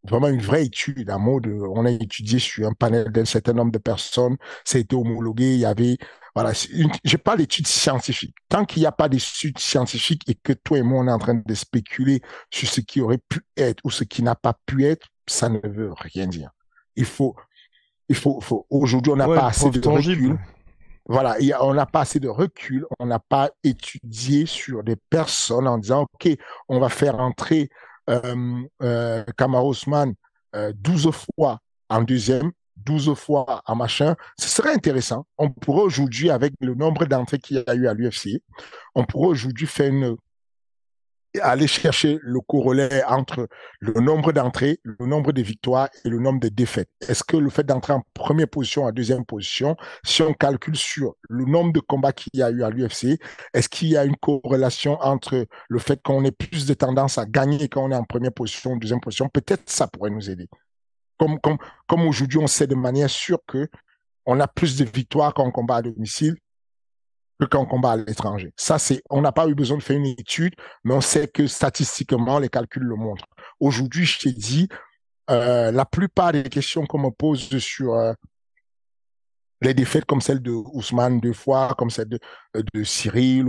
[SPEAKER 2] vraiment une vraie étude, en mode, on a étudié sur un panel d'un certain nombre de personnes, ça a été homologué, il y avait, voilà, je parle d'études scientifiques. Tant qu'il n'y a pas d'études scientifiques et que toi et moi, on est en train de spéculer sur ce qui aurait pu être ou ce qui n'a pas pu être, ça ne veut rien dire. Il faut aujourd'hui, on n'a
[SPEAKER 1] Ouais,
[SPEAKER 2] pas assez
[SPEAKER 1] preuve
[SPEAKER 2] de
[SPEAKER 1] tangible.
[SPEAKER 2] recul. Voilà, on n'a pas assez de recul, on n'a pas étudié sur des personnes en disant, OK, on va faire entrer Kamaru Usman 12 fois en deuxième, 12 fois en machin. Ce serait intéressant. On pourrait aujourd'hui, avec le nombre d'entrées qu'il y a eu à l'UFC, on pourrait aujourd'hui faire aller chercher le corollaire entre le nombre d'entrées, le nombre de victoires et le nombre de défaites. Est-ce que le fait d'entrer en première position, en deuxième position, si on calcule sur le nombre de combats qu'il y a eu à l'UFC, est-ce qu'il y a une corrélation entre le fait qu'on ait plus de tendance à gagner quand on est en première position, en deuxième position? Peut-être ça pourrait nous aider. Comme, comme, comme aujourd'hui, on sait de manière sûre que on a plus de victoires quand on combat à domicile que quand on combat à l'étranger. Ça, on n'a pas eu besoin de faire une étude, mais on sait que statistiquement, les calculs le montrent. Aujourd'hui, je t'ai dit, la plupart des questions qu'on me pose sur les défaites comme celle de Ousmane 2 fois, comme celle de Cyril,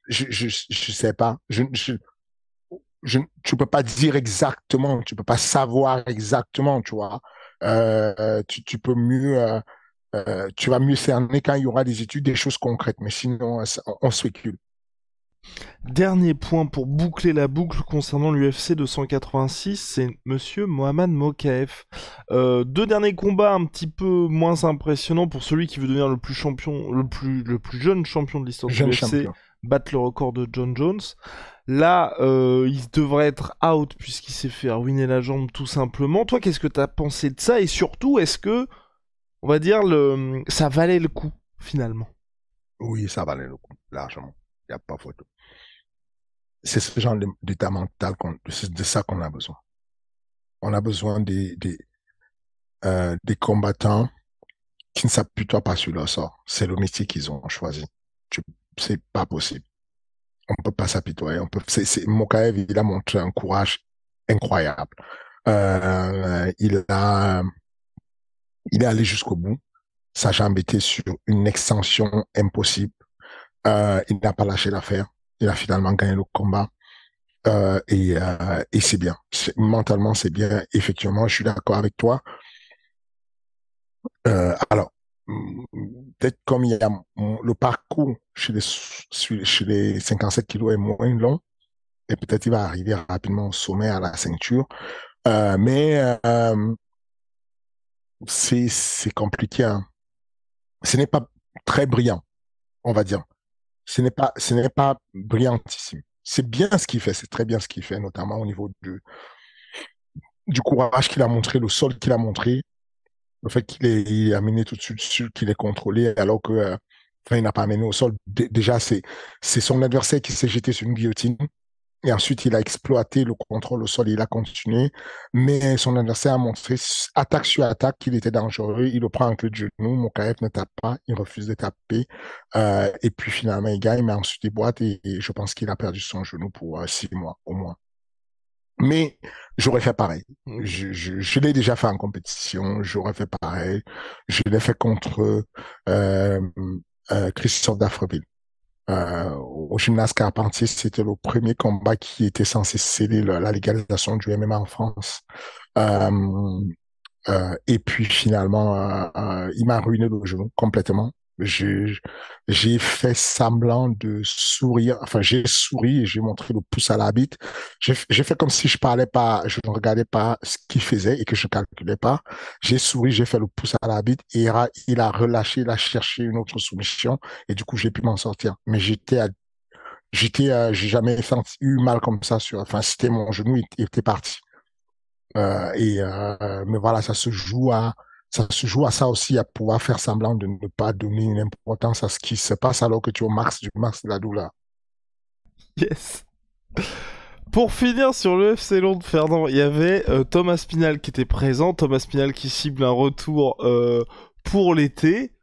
[SPEAKER 2] je sais pas. Tu peux pas dire exactement, tu peux pas savoir exactement, tu vois. Tu peux mieux tu vas mieux cerner quand il y aura des études, des choses concrètes. Mais sinon, on spécule.
[SPEAKER 1] Dernier point pour boucler la boucle concernant l'UFC 286, c'est Monsieur Mohamed Mokaev. 2 derniers combats un petit peu moins impressionnants pour celui qui veut devenir le plus champion, le plus jeune champion de l'histoire de l'UFC, battre le record de John Jones. Là, il devrait être out puisqu'il s'est fait ruiner la jambe tout simplement. Toi, qu'est-ce que t'as pensé de ça? Et surtout, est-ce que, on va dire, ça valait le coup finalement?
[SPEAKER 2] Oui, ça valait le coup, largement. Il n'y a pas photo. C'est ce genre d'état mental, c'est de ça qu'on a besoin. On a besoin des combattants qui ne s'appuient pas sur leur sort. C'est le métier qu'ils ont choisi. C'est pas possible. On peut pas s'apitoyer. Mokaev, il a montré un courage incroyable. Il est allé jusqu'au bout. Sa jambe était sur une extension impossible. Il n'a pas lâché l'affaire. Il a finalement gagné le combat. Et c'est bien. Mentalement, c'est bien. Effectivement, je suis d'accord avec toi. Alors, peut-être comme il y a le parcours chez les 57 kilos est moins long, et peut-être il va arriver rapidement au sommet à la ceinture. Mais c'est compliqué, hein. Ce n'est pas très brillant, on va dire. Ce n'est pas brillantissime. C'est bien ce qu'il fait, c'est très bien ce qu'il fait, notamment au niveau du courage qu'il a montré, le sol qu'il a montré, le fait il est amené tout de suite, qu'il est contrôlé, alors que, enfin, il n'a pas amené au sol. Déjà, c'est son adversaire qui s'est jeté sur une guillotine. Et ensuite, il a exploité le contrôle au sol et il a continué. Mais son adversaire a montré, attaque sur attaque, qu'il était dangereux. Il le prend en clé de genou. Mokaev ne tape pas. Il refuse de taper. Et puis finalement, il gagne. Mais ensuite, il boite et je pense qu'il a perdu son genou pour 6 mois au moins. Mais j'aurais fait pareil. Je l'ai déjà fait en compétition. J'aurais fait pareil. Je l'ai fait contre euh, Christophe Dafreville. Au gymnase Carpentier, c'était le premier combat qui était censé sceller la légalisation du MMA en France. Euh, et puis finalement, il m'a ruiné le genou complètement. J'ai fait semblant de sourire, enfin j'ai souri et j'ai montré le pouce à la bite. J'ai fait comme si je parlais pas, je ne regardais pas ce qu'il faisait et que je calculais pas. J'ai souri, j'ai fait le pouce à la bite et il a relâché, il a cherché une autre soumission et du coup j'ai pu m'en sortir. Mais j'ai jamais eu mal comme ça enfin c'était mon genou, il était parti. Mais voilà, ça se joue à ça aussi, à pouvoir faire semblant de ne pas donner une importance à ce qui se passe alors que tu es au max de la douleur.
[SPEAKER 1] Yes. Pour finir sur le FC Londres, Fernand, il y avait Thomas Spinal qui était présent. Thomas Spinal qui cible un retour pour l'été.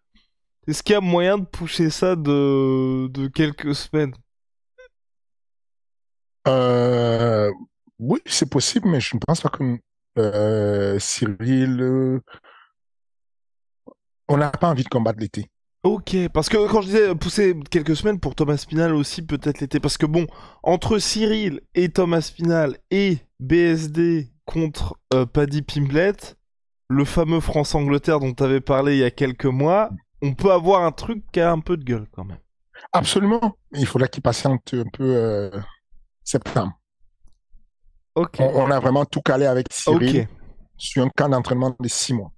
[SPEAKER 1] Est-ce qu'il y a moyen de pousser ça de quelques semaines?
[SPEAKER 2] Euh, oui, c'est possible, mais je ne pense pas que Cyril, on n'a pas envie de combattre l'été.
[SPEAKER 1] Ok, parce que quand je disais pousser quelques semaines pour Thomas Spinal aussi, peut-être l'été. Parce que bon, entre Cyril et Thomas Spinal et BSD contre Paddy Pimblett, le fameux France-Angleterre dont tu avais parlé il y a quelques mois, on peut avoir un truc qui a un peu de gueule quand même.
[SPEAKER 2] Absolument. Il faudra qu'il patiente un peu septembre.
[SPEAKER 1] Ok.
[SPEAKER 2] On a vraiment tout calé avec Cyril
[SPEAKER 1] Ok.
[SPEAKER 2] sur un camp d'entraînement de 6 mois.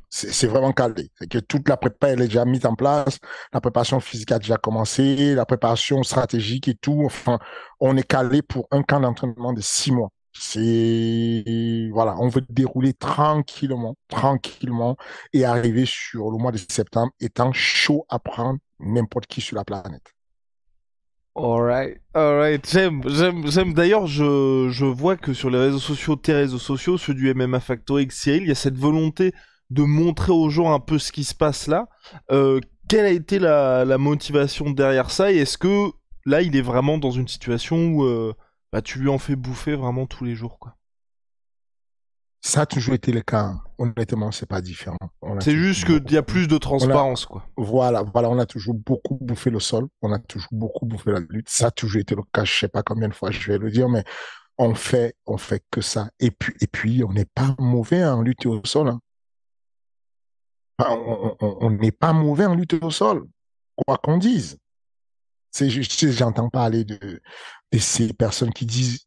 [SPEAKER 2] C'est vraiment calé. C'est que toute la prépa, elle est déjà mise en place. La préparation physique a déjà commencé, la préparation stratégique et tout. Enfin, on est calé pour un camp d'entraînement de 6 mois. Voilà, on veut dérouler tranquillement, tranquillement et arriver sur le mois de septembre étant chaud à prendre n'importe qui sur la planète.
[SPEAKER 1] Alright, alright. J'aime. D'ailleurs, je vois que sur les réseaux sociaux, tes réseaux sociaux, ceux du MMA Factory avec Cyril, il y a cette volonté de montrer aux gens un peu ce qui se passe là. Quelle a été la motivation derrière ça et est-ce que là, il est vraiment dans une situation où bah, tu lui en fais bouffer vraiment tous les jours, quoi.
[SPEAKER 2] Ça a toujours été le cas. Honnêtement, c'est pas différent. On a
[SPEAKER 1] C'est
[SPEAKER 2] toujours
[SPEAKER 1] juste qu'il
[SPEAKER 2] beaucoup.
[SPEAKER 1] y a plus de
[SPEAKER 2] On a,
[SPEAKER 1] transparence, quoi.
[SPEAKER 2] voilà, on a toujours beaucoup bouffé le sol. On a toujours beaucoup bouffé la lutte. Ça a toujours été le cas. Je sais pas combien de fois je vais le dire, mais on fait que ça. Et puis, on n'est pas mauvais en lutte au sol, hein. Enfin, on n'est pas mauvais en lutte au sol, quoi qu'on dise. J'entends parler de ces personnes qui disent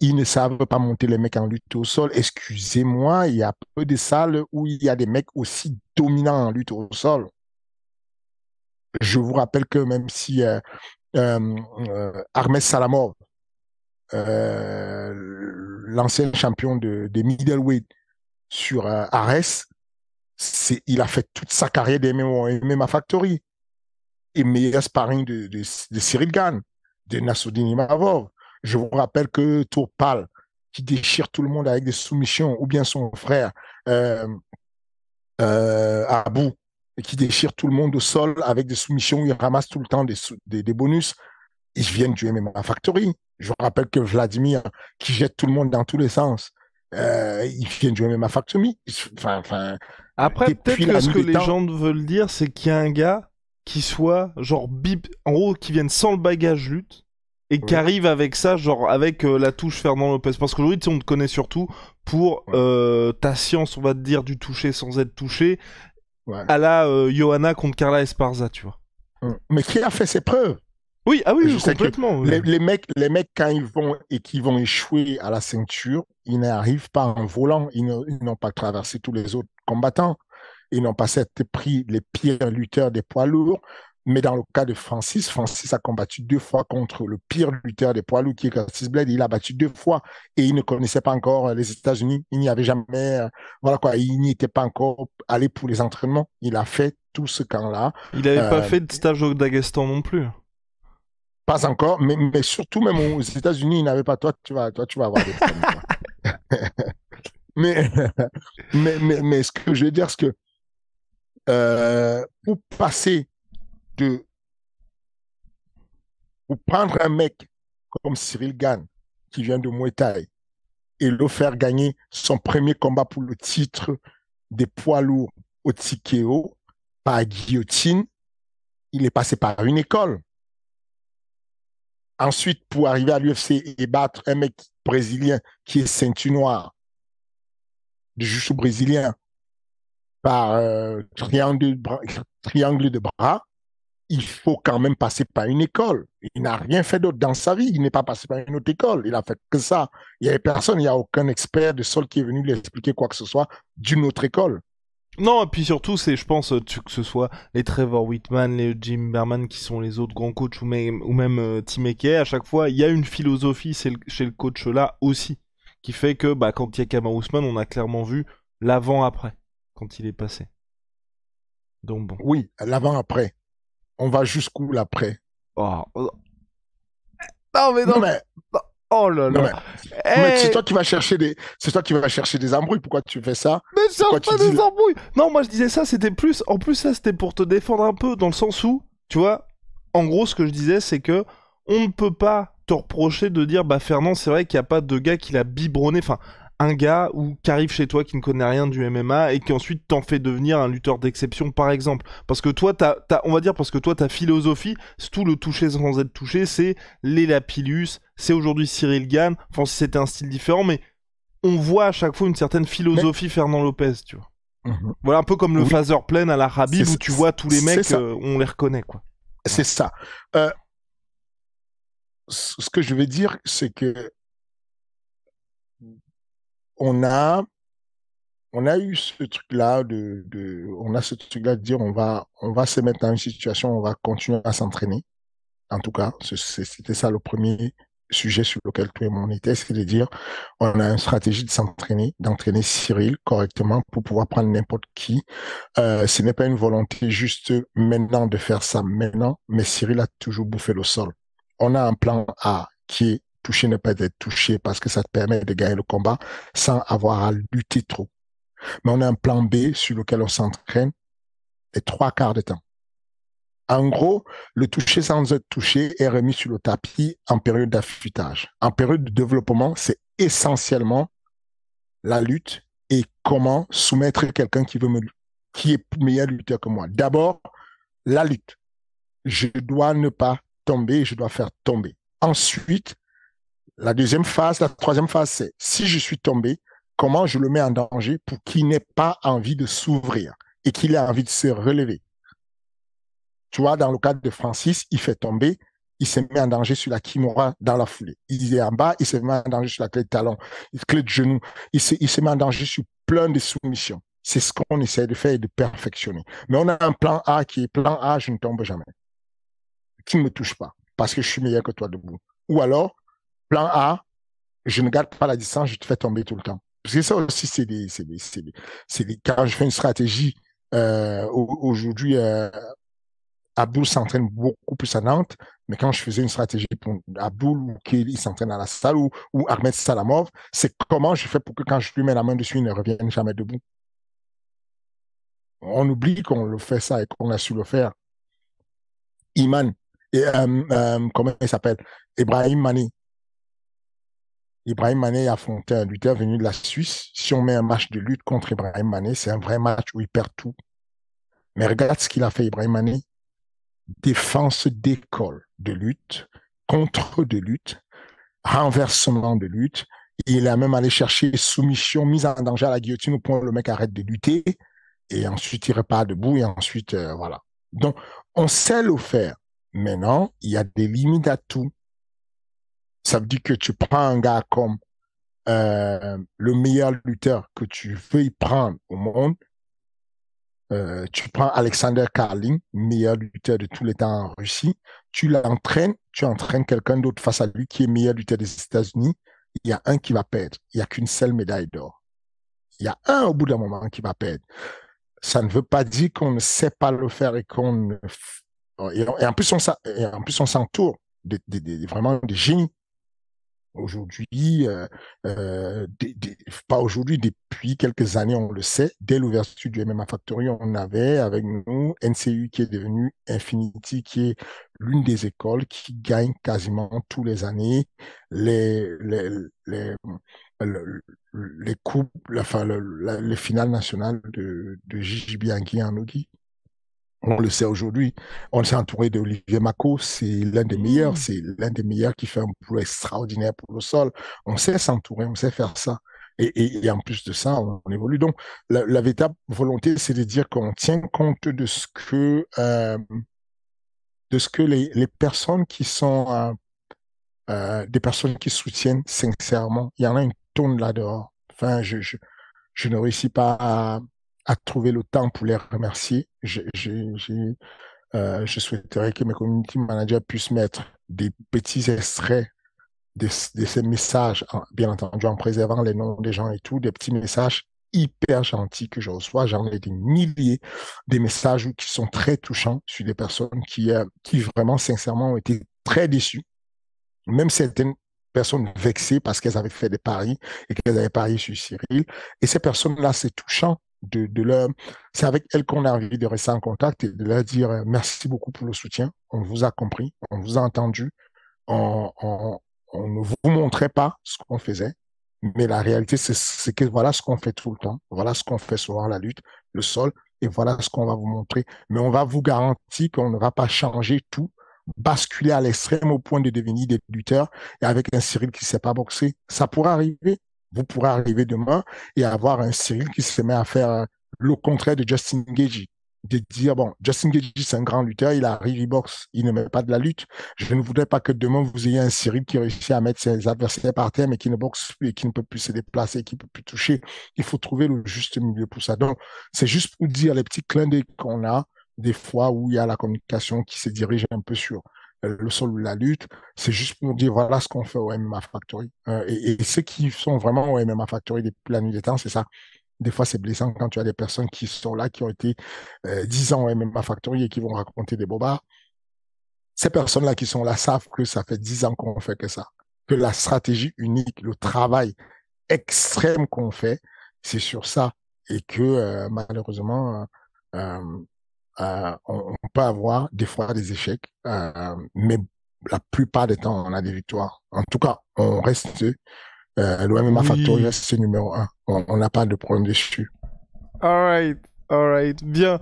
[SPEAKER 2] ils ne savent pas monter les mecs en lutte au sol. Excusez-moi, il y a peu de salles où il y a des mecs aussi dominants en lutte au sol. Je vous rappelle que même si Armes Salamov, l'ancien champion de middleweight sur Ares, il a fait toute sa carrière des MMA Factory et meilleur sparring de Cyril Gane, de Nassourdine Imavov. Je vous rappelle que Tourpal, qui déchire tout le monde avec des soumissions, ou bien son frère euh, Abou, qui déchire tout le monde au sol avec des soumissions, où il ramasse tout le temps des bonus, ils viennent du MMA Factory. Je vous rappelle que Vladimir, qui jette tout le monde dans tous les sens, il vient du MMA Factory. Enfin,
[SPEAKER 1] Après, peut-être
[SPEAKER 2] depuis
[SPEAKER 1] que
[SPEAKER 2] la
[SPEAKER 1] ce
[SPEAKER 2] nuit
[SPEAKER 1] que
[SPEAKER 2] des
[SPEAKER 1] les
[SPEAKER 2] temps,
[SPEAKER 1] gens veulent dire, c'est qu'il y a un gars qui soit, genre, bip, en gros, qui vienne sans le bagage lutte, et qui
[SPEAKER 2] oui,
[SPEAKER 1] arrive avec ça, genre, avec la touche Fernand Lopez. Parce qu'aujourd'hui, tu sais, on te connaît surtout pour
[SPEAKER 2] ouais,
[SPEAKER 1] ta science, on va te dire, du toucher sans être touché,
[SPEAKER 2] ouais.
[SPEAKER 1] à la Johanna contre Carla Esparza, tu vois.
[SPEAKER 2] Mais qui a fait ses preuves?
[SPEAKER 1] Oui, ah oui,
[SPEAKER 2] Je
[SPEAKER 1] oui,
[SPEAKER 2] sais que
[SPEAKER 1] complètement. Oui.
[SPEAKER 2] les mecs, quand ils vont et qui vont échouer à la ceinture, ils n'arrivent pas en volant. Ils n'ont pas traversé tous les autres combattants. Ils n'ont pas pris les pires lutteurs des poids lourds. Mais dans le cas de Francis, Francis a combattu 2 fois contre le pire lutteur des poids lourds qui est Curtis Blade. Il a battu 2 fois et il ne connaissait pas encore les États-Unis. Il n'y avait jamais, voilà quoi, il n'y était pas encore allé pour les entraînements. Il a fait tout ce camp-là.
[SPEAKER 1] Il avait pas
[SPEAKER 2] Euh,
[SPEAKER 1] fait de stage au Daghestan non plus.
[SPEAKER 2] Pas encore, mais surtout même aux États-Unis, ils n'avaient pas. Toi, tu vas avoir des problèmes, toi. Mais, mais ce que je veux dire, c'est que pour passer de. Pour prendre un mec comme Cyril Gane, qui vient de Muay Thai, et le faire gagner son premier combat pour le titre des poids lourds au TKO, par guillotine, il est passé par une école. Ensuite, pour arriver à l'UFC et battre un mec brésilien qui est ceinture noire de jiu-jitsu brésilien par triangle de bras, il faut quand même passer par une école. Il n'a rien fait d'autre dans sa vie. Il n'est pas passé par une autre école. Il a fait que ça. Il n'y avait personne, il n'y a aucun expert de sol qui est venu lui expliquer quoi que ce soit d'une autre école.
[SPEAKER 1] Non, et puis surtout, c'est, je pense, que ce soit les Trevor Whitman, les Jim Berman qui sont les autres grands coachs, ou même Tim Eke, à chaque fois, il y a une philosophie chez le coach là aussi, qui fait que bah, quand il y a Kamaru Usman, on a clairement vu l'avant-après, quand il est passé. Donc bon.
[SPEAKER 2] Oui, l'avant-après. On va jusqu'où l'après?
[SPEAKER 1] Oh, oh. Non, mais
[SPEAKER 2] Non,
[SPEAKER 1] non.
[SPEAKER 2] mais,
[SPEAKER 1] Oh là
[SPEAKER 2] non,
[SPEAKER 1] là.
[SPEAKER 2] mais
[SPEAKER 1] Eh,
[SPEAKER 2] c'est toi qui vas chercher des embrouilles. Pourquoi tu fais ça?
[SPEAKER 1] mais je
[SPEAKER 2] Pourquoi
[SPEAKER 1] cherche
[SPEAKER 2] tu
[SPEAKER 1] pas
[SPEAKER 2] dis,
[SPEAKER 1] des embrouilles. Non, moi je disais ça, c'était plus. En plus, ça c'était pour te défendre un peu, dans le sens où, tu vois, en gros, ce que je disais, c'est que on ne peut pas te reprocher de dire, bah Fernand, c'est vrai qu'il n'y a pas de gars qui l'a biberonné. Enfin, un gars qui arrive chez toi qui ne connaît rien du MMA et qui ensuite t'en fait devenir un lutteur d'exception, par exemple. Parce que toi, on va dire, parce que toi, ta philosophie, c'est tout le toucher sans être touché, c'est les Lapillus, c'est aujourd'hui Cyril Gane. Enfin, si c'était un style différent, mais on voit à chaque fois une certaine
[SPEAKER 2] mais,
[SPEAKER 1] philosophie Fernand Lopez, tu vois.
[SPEAKER 2] Mhm.
[SPEAKER 1] Voilà, un peu comme le
[SPEAKER 2] Oui,
[SPEAKER 1] phaser plane à la
[SPEAKER 2] c'est
[SPEAKER 1] Khabib où tu vois tous les
[SPEAKER 2] c'est
[SPEAKER 1] mecs,
[SPEAKER 2] ça.
[SPEAKER 1] on les reconnaît, quoi.
[SPEAKER 2] C'est ça. Euh, ce que je veux dire, c'est que on a, on a eu ce truc-là on a ce truc-là de dire on va se mettre dans une situation, on va continuer à s'entraîner. En tout cas, c'était ça le premier sujet sur lequel tout le monde était, c'est de dire on a une stratégie de s'entraîner, d'entraîner Cyril correctement pour pouvoir prendre n'importe qui. Ce n'est pas une volonté juste maintenant de faire ça maintenant, mais Cyril a toujours bouffé le sol. On a un plan A qui est toucher, ne pas être touché parce que ça te permet de gagner le combat sans avoir à lutter trop. Mais on a un plan B sur lequel on s'entraîne les trois quarts de temps. En gros, le toucher sans être touché est remis sur le tapis en période d'affûtage. En période de développement, c'est essentiellement la lutte et comment soumettre quelqu'un qui est meilleur lutteur que moi. D'abord, la lutte. Je dois ne pas tomber, je dois faire tomber. Ensuite, la deuxième phase, la troisième phase, c'est si je suis tombé, comment je le mets en danger pour qu'il n'ait pas envie de s'ouvrir et qu'il ait envie de se relever. Tu vois, dans le cadre de Francis, il fait tomber, il se met en danger sur la kimura dans la foulée. Il est en bas, il se met en danger sur la clé de talon, la clé de genou. Il se met en danger sur plein de soumissions. C'est ce qu'on essaie de faire et de perfectionner. Mais on a un plan A qui est plan A, je ne tombe jamais. Qui ne me touche pas parce que je suis meilleur que toi debout. Ou alors, plan A, je ne garde pas la distance, je te fais tomber tout le temps. Parce que ça aussi, quand je fais une stratégie aujourd'hui, Abdul s'entraîne beaucoup plus à Nantes, mais quand je faisais une stratégie pour Abdul ou qu'il s'entraîne à la salle ou Ahmed Salamov, c'est comment je fais pour que quand je lui mets la main dessus, il ne revienne jamais debout. On oublie qu'on le fait ça et qu'on a su le faire. Iman, comment il s'appelle? Ibrahim Mani. Ibrahim Mané a affronté un lutteur venu de la Suisse. Si on met un match de lutte contre Ibrahim Mané, c'est un vrai match où il perd tout. Mais regarde ce qu'il a fait, Ibrahim Mané. Défense d'école de lutte, contre de lutte, renversement de lutte. Il a même allé chercher soumission, mise en danger à la guillotine au point où le mec arrête de lutter. Et ensuite, il repart debout et ensuite, voilà. Donc, on sait le faire. Maintenant, il y a des limites à tout. Ça veut dire que tu prends un gars comme le meilleur lutteur que tu veux y prendre au monde. Tu prends Alexander Karlin, meilleur lutteur de tous les temps en Russie. Tu entraînes quelqu'un d'autre face à lui qui est meilleur lutteur des États-Unis. Il y a un qui va perdre. Il n'y a qu'une seule médaille d'or. Il y a un au bout d'un moment qui va perdre. Ça ne veut pas dire qu'on ne sait pas le faire et qu'on ne... Et en plus, on s'entoure vraiment des génies. Aujourd'hui, pas aujourd'hui, depuis quelques années, on le sait, dès l'ouverture du MMA Factory, on avait avec nous NCU qui est devenu Infinity, qui est l'une des écoles qui gagne quasiment tous les années les, les, les, le- les coupes, enfin, les finales nationales de JJB en Ogi. On le sait aujourd'hui. On s'est entouré d'Olivier Mako,
[SPEAKER 1] Mmh.
[SPEAKER 2] c'est l'un des meilleurs qui fait un boulot extraordinaire pour le sol. On sait s'entourer, on sait faire ça. Et en plus de ça, on évolue. Donc, la véritable volonté, c'est de dire qu'on tient compte de ce que les personnes qui sont des personnes qui soutiennent sincèrement, il y en a une tonne là-dehors. Enfin, je ne réussis pas à trouver le temps pour les remercier. Je souhaiterais que mes community managers puissent mettre des petits extraits de ces messages, bien entendu en préservant les noms des gens et tout, des petits messages hyper gentils que je reçois. J'en ai des milliers, des messages qui sont très touchants sur des personnes qui vraiment, sincèrement, ont été très déçues. Même certaines personnes vexées parce qu'elles avaient fait des paris et qu'elles avaient parié sur Cyril. Et ces personnes-là, c'est touchant de leur... C'est avec elles qu'on a envie de rester en contact et de leur dire merci beaucoup pour le soutien. On vous a compris, on vous a entendu. On, on, on ne vous montrait pas ce qu'on faisait. Mais la réalité, c'est que voilà ce qu'on fait tout le temps. Voilà ce qu'on fait souvent, la lutte, le sol. Et voilà ce qu'on va vous montrer. Mais on va vous garantir qu'on ne va pas changer tout, basculer à l'extrême au point de devenir des lutteurs et avec un Cyril qui ne sait pas boxer. Ça pourra arriver. Vous pourrez arriver demain et avoir un Cyril qui se met à faire le contraire de Justin Gaethje. De dire, bon, Justin Gaethje, c'est un grand lutteur, il arrive, il boxe, il ne met pas de la lutte. Je ne voudrais pas que demain, vous ayez un Cyril qui réussit à mettre ses adversaires par terre, mais qui ne boxe plus et qui ne peut plus se déplacer, qui ne peut plus toucher. Il faut trouver le juste milieu pour ça. Donc, c'est juste pour dire les petits clins d'œil qu'on a, des fois où il y a la communication qui se dirige un peu sur le sol de la lutte. C'est juste pour dire, voilà ce qu'on fait au MMA Factory. Et ceux qui sont vraiment au MMA Factory depuis la nuit des temps, c'est ça. Des fois, c'est blessant quand tu as des personnes qui sont là, qui ont été 10 ans au MMA Factory et qui vont raconter des bobards. Ces personnes-là qui sont là savent que ça fait 10 ans qu'on fait que ça. Que la stratégie unique, le travail extrême qu'on fait, c'est sur ça. Et que malheureusement, on peut avoir des fois des échecs, mais la plupart des temps, on a des victoires. En tout cas, on reste le MMA Factory
[SPEAKER 1] Oui.
[SPEAKER 2] reste numéro 1. On n'a pas de problème dessus.
[SPEAKER 1] Alright, bien.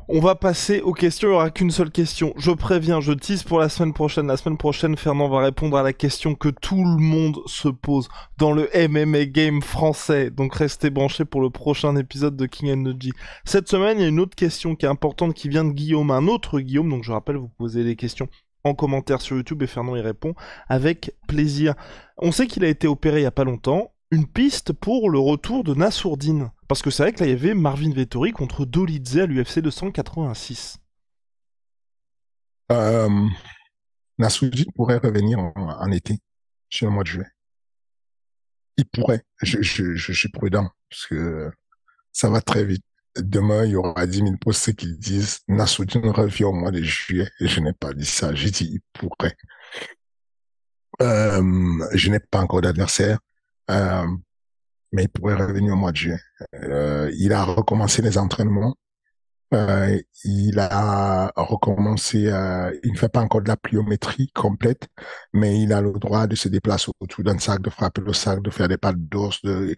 [SPEAKER 1] On va passer aux questions, il n'y aura qu'une seule question. Je préviens, je tease pour la semaine prochaine. La semaine prochaine, Fernand va répondre à la question que tout le monde se pose dans le MMA game français. Donc restez branchés pour le prochain épisode de King and G. Cette semaine, il y a une autre question qui est importante qui vient de Guillaume, un autre Guillaume. Donc je rappelle, vous posez les questions en commentaire sur YouTube et Fernand y répond avec plaisir. On sait qu'il a été opéré il n'y a pas longtemps. Une piste pour le retour de Nassourdine. Parce que c'est vrai que là, il y avait Marvin Vettori contre Dolidze à l'UFC 286.
[SPEAKER 2] Nassourdine pourrait revenir en été, sur le mois de juillet. Il pourrait. Je suis prudent, parce que ça va très vite. Demain, il y aura 10 000 postes qui disent Nassourdine revient au mois de juillet. Et je n'ai pas dit ça. J'ai dit il pourrait. Je n'ai pas encore d'adversaire. Mais il pourrait revenir au mois de juin. Il a recommencé les entraînements. Il a recommencé, il ne fait pas encore de la pliométrie complète, mais il a le droit de se déplacer autour d'un sac, de frapper le sac, de faire des pas d'os, de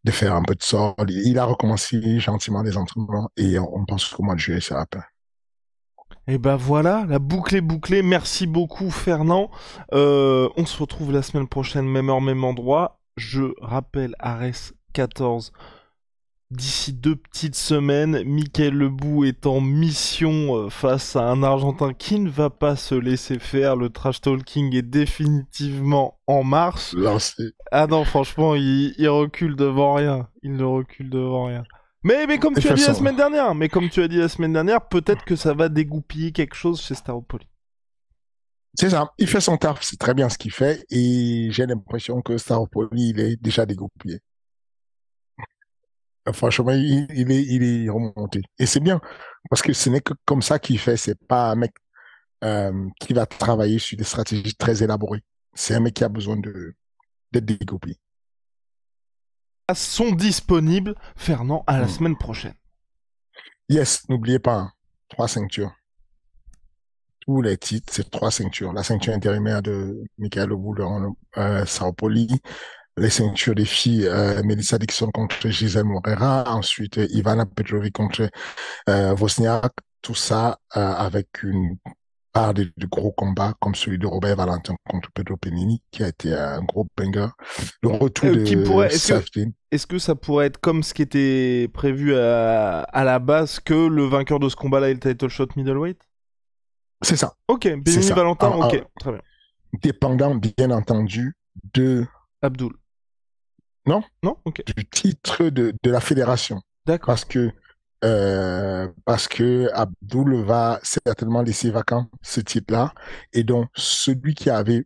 [SPEAKER 2] faire un peu de sol. Il a recommencé gentiment les entraînements et on pense qu'au mois de juillet, ça va pas.
[SPEAKER 1] Et ben voilà, la boucle est bouclée. Merci beaucoup, Fernand. On se retrouve la semaine prochaine, même heure, même endroit. Je rappelle Ares 14. D'ici 2 petites semaines, Michael Lebou est en mission face à un Argentin qui ne va pas se laisser faire. Le trash talking est définitivement en marche.
[SPEAKER 2] Lancé.
[SPEAKER 1] Ah non, franchement, il recule devant rien. Il ne recule devant rien. Mais comme tu as dit la semaine dernière, peut-être que ça va dégoupiller quelque chose chez Staropoli.
[SPEAKER 2] C'est ça, il fait son taf, c'est très bien ce qu'il fait, et j'ai l'impression que Staropoli, il est déjà dégoupillé. Franchement, il est remonté. Et c'est bien, parce que ce n'est que comme ça qu'il fait, c'est pas un mec qui va travailler sur des stratégies très élaborées. C'est un mec qui a besoin d'être dégoupillé.
[SPEAKER 1] Sont disponibles, Fernand, à la semaine prochaine.
[SPEAKER 2] Yes, n'oubliez pas, hein, 3 ceintures. Tous les titres, c'est 3 ceintures. La ceinture intérimaire de Michael Lebou de Staropoli, les ceintures des filles, Melissa Dixon contre Giselle Moreira, ensuite Ivana Petrovic contre Wozniak, tout ça avec une part de gros combats comme celui de Robert Valentin contre Pedro Penini, qui a été un gros banger. Le retour de Safdin.
[SPEAKER 1] Est-ce que ça pourrait être comme ce qui était prévu à la base, que le vainqueur de ce combat-là est le title shot middleweight?
[SPEAKER 2] C'est ça.
[SPEAKER 1] Ok, Penini Valentin, ok, très bien.
[SPEAKER 2] Dépendant, bien entendu, de...
[SPEAKER 1] Abdul.
[SPEAKER 2] Non,
[SPEAKER 1] ok.
[SPEAKER 2] Du titre de la fédération.
[SPEAKER 1] D'accord.
[SPEAKER 2] Parce que Abdul va certainement laisser vacant ce titre-là. Et donc, celui qui avait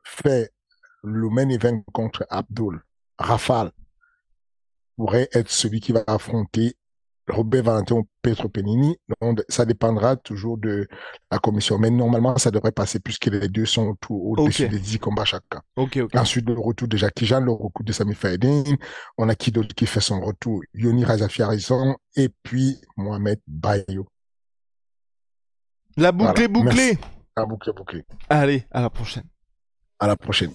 [SPEAKER 2] fait le main event contre Abdul, Rafale, pourrait être celui qui va affronter Robert Valentin ou Pedro Penini. Donc, ça dépendra toujours de la commission. Mais normalement, ça devrait passer puisque les deux sont au-dessus des 10 combats chacun. Ensuite, le retour de Jackie Jean, le retour de Sami Faedin. On a qui d'autre qui fait son retour? Yoni Razafi-Harrison et puis Mohamed Bayo.
[SPEAKER 1] La boucle est bouclée.
[SPEAKER 2] Merci. La boucle est bouclée.
[SPEAKER 1] Allez, à la prochaine.
[SPEAKER 2] À la prochaine.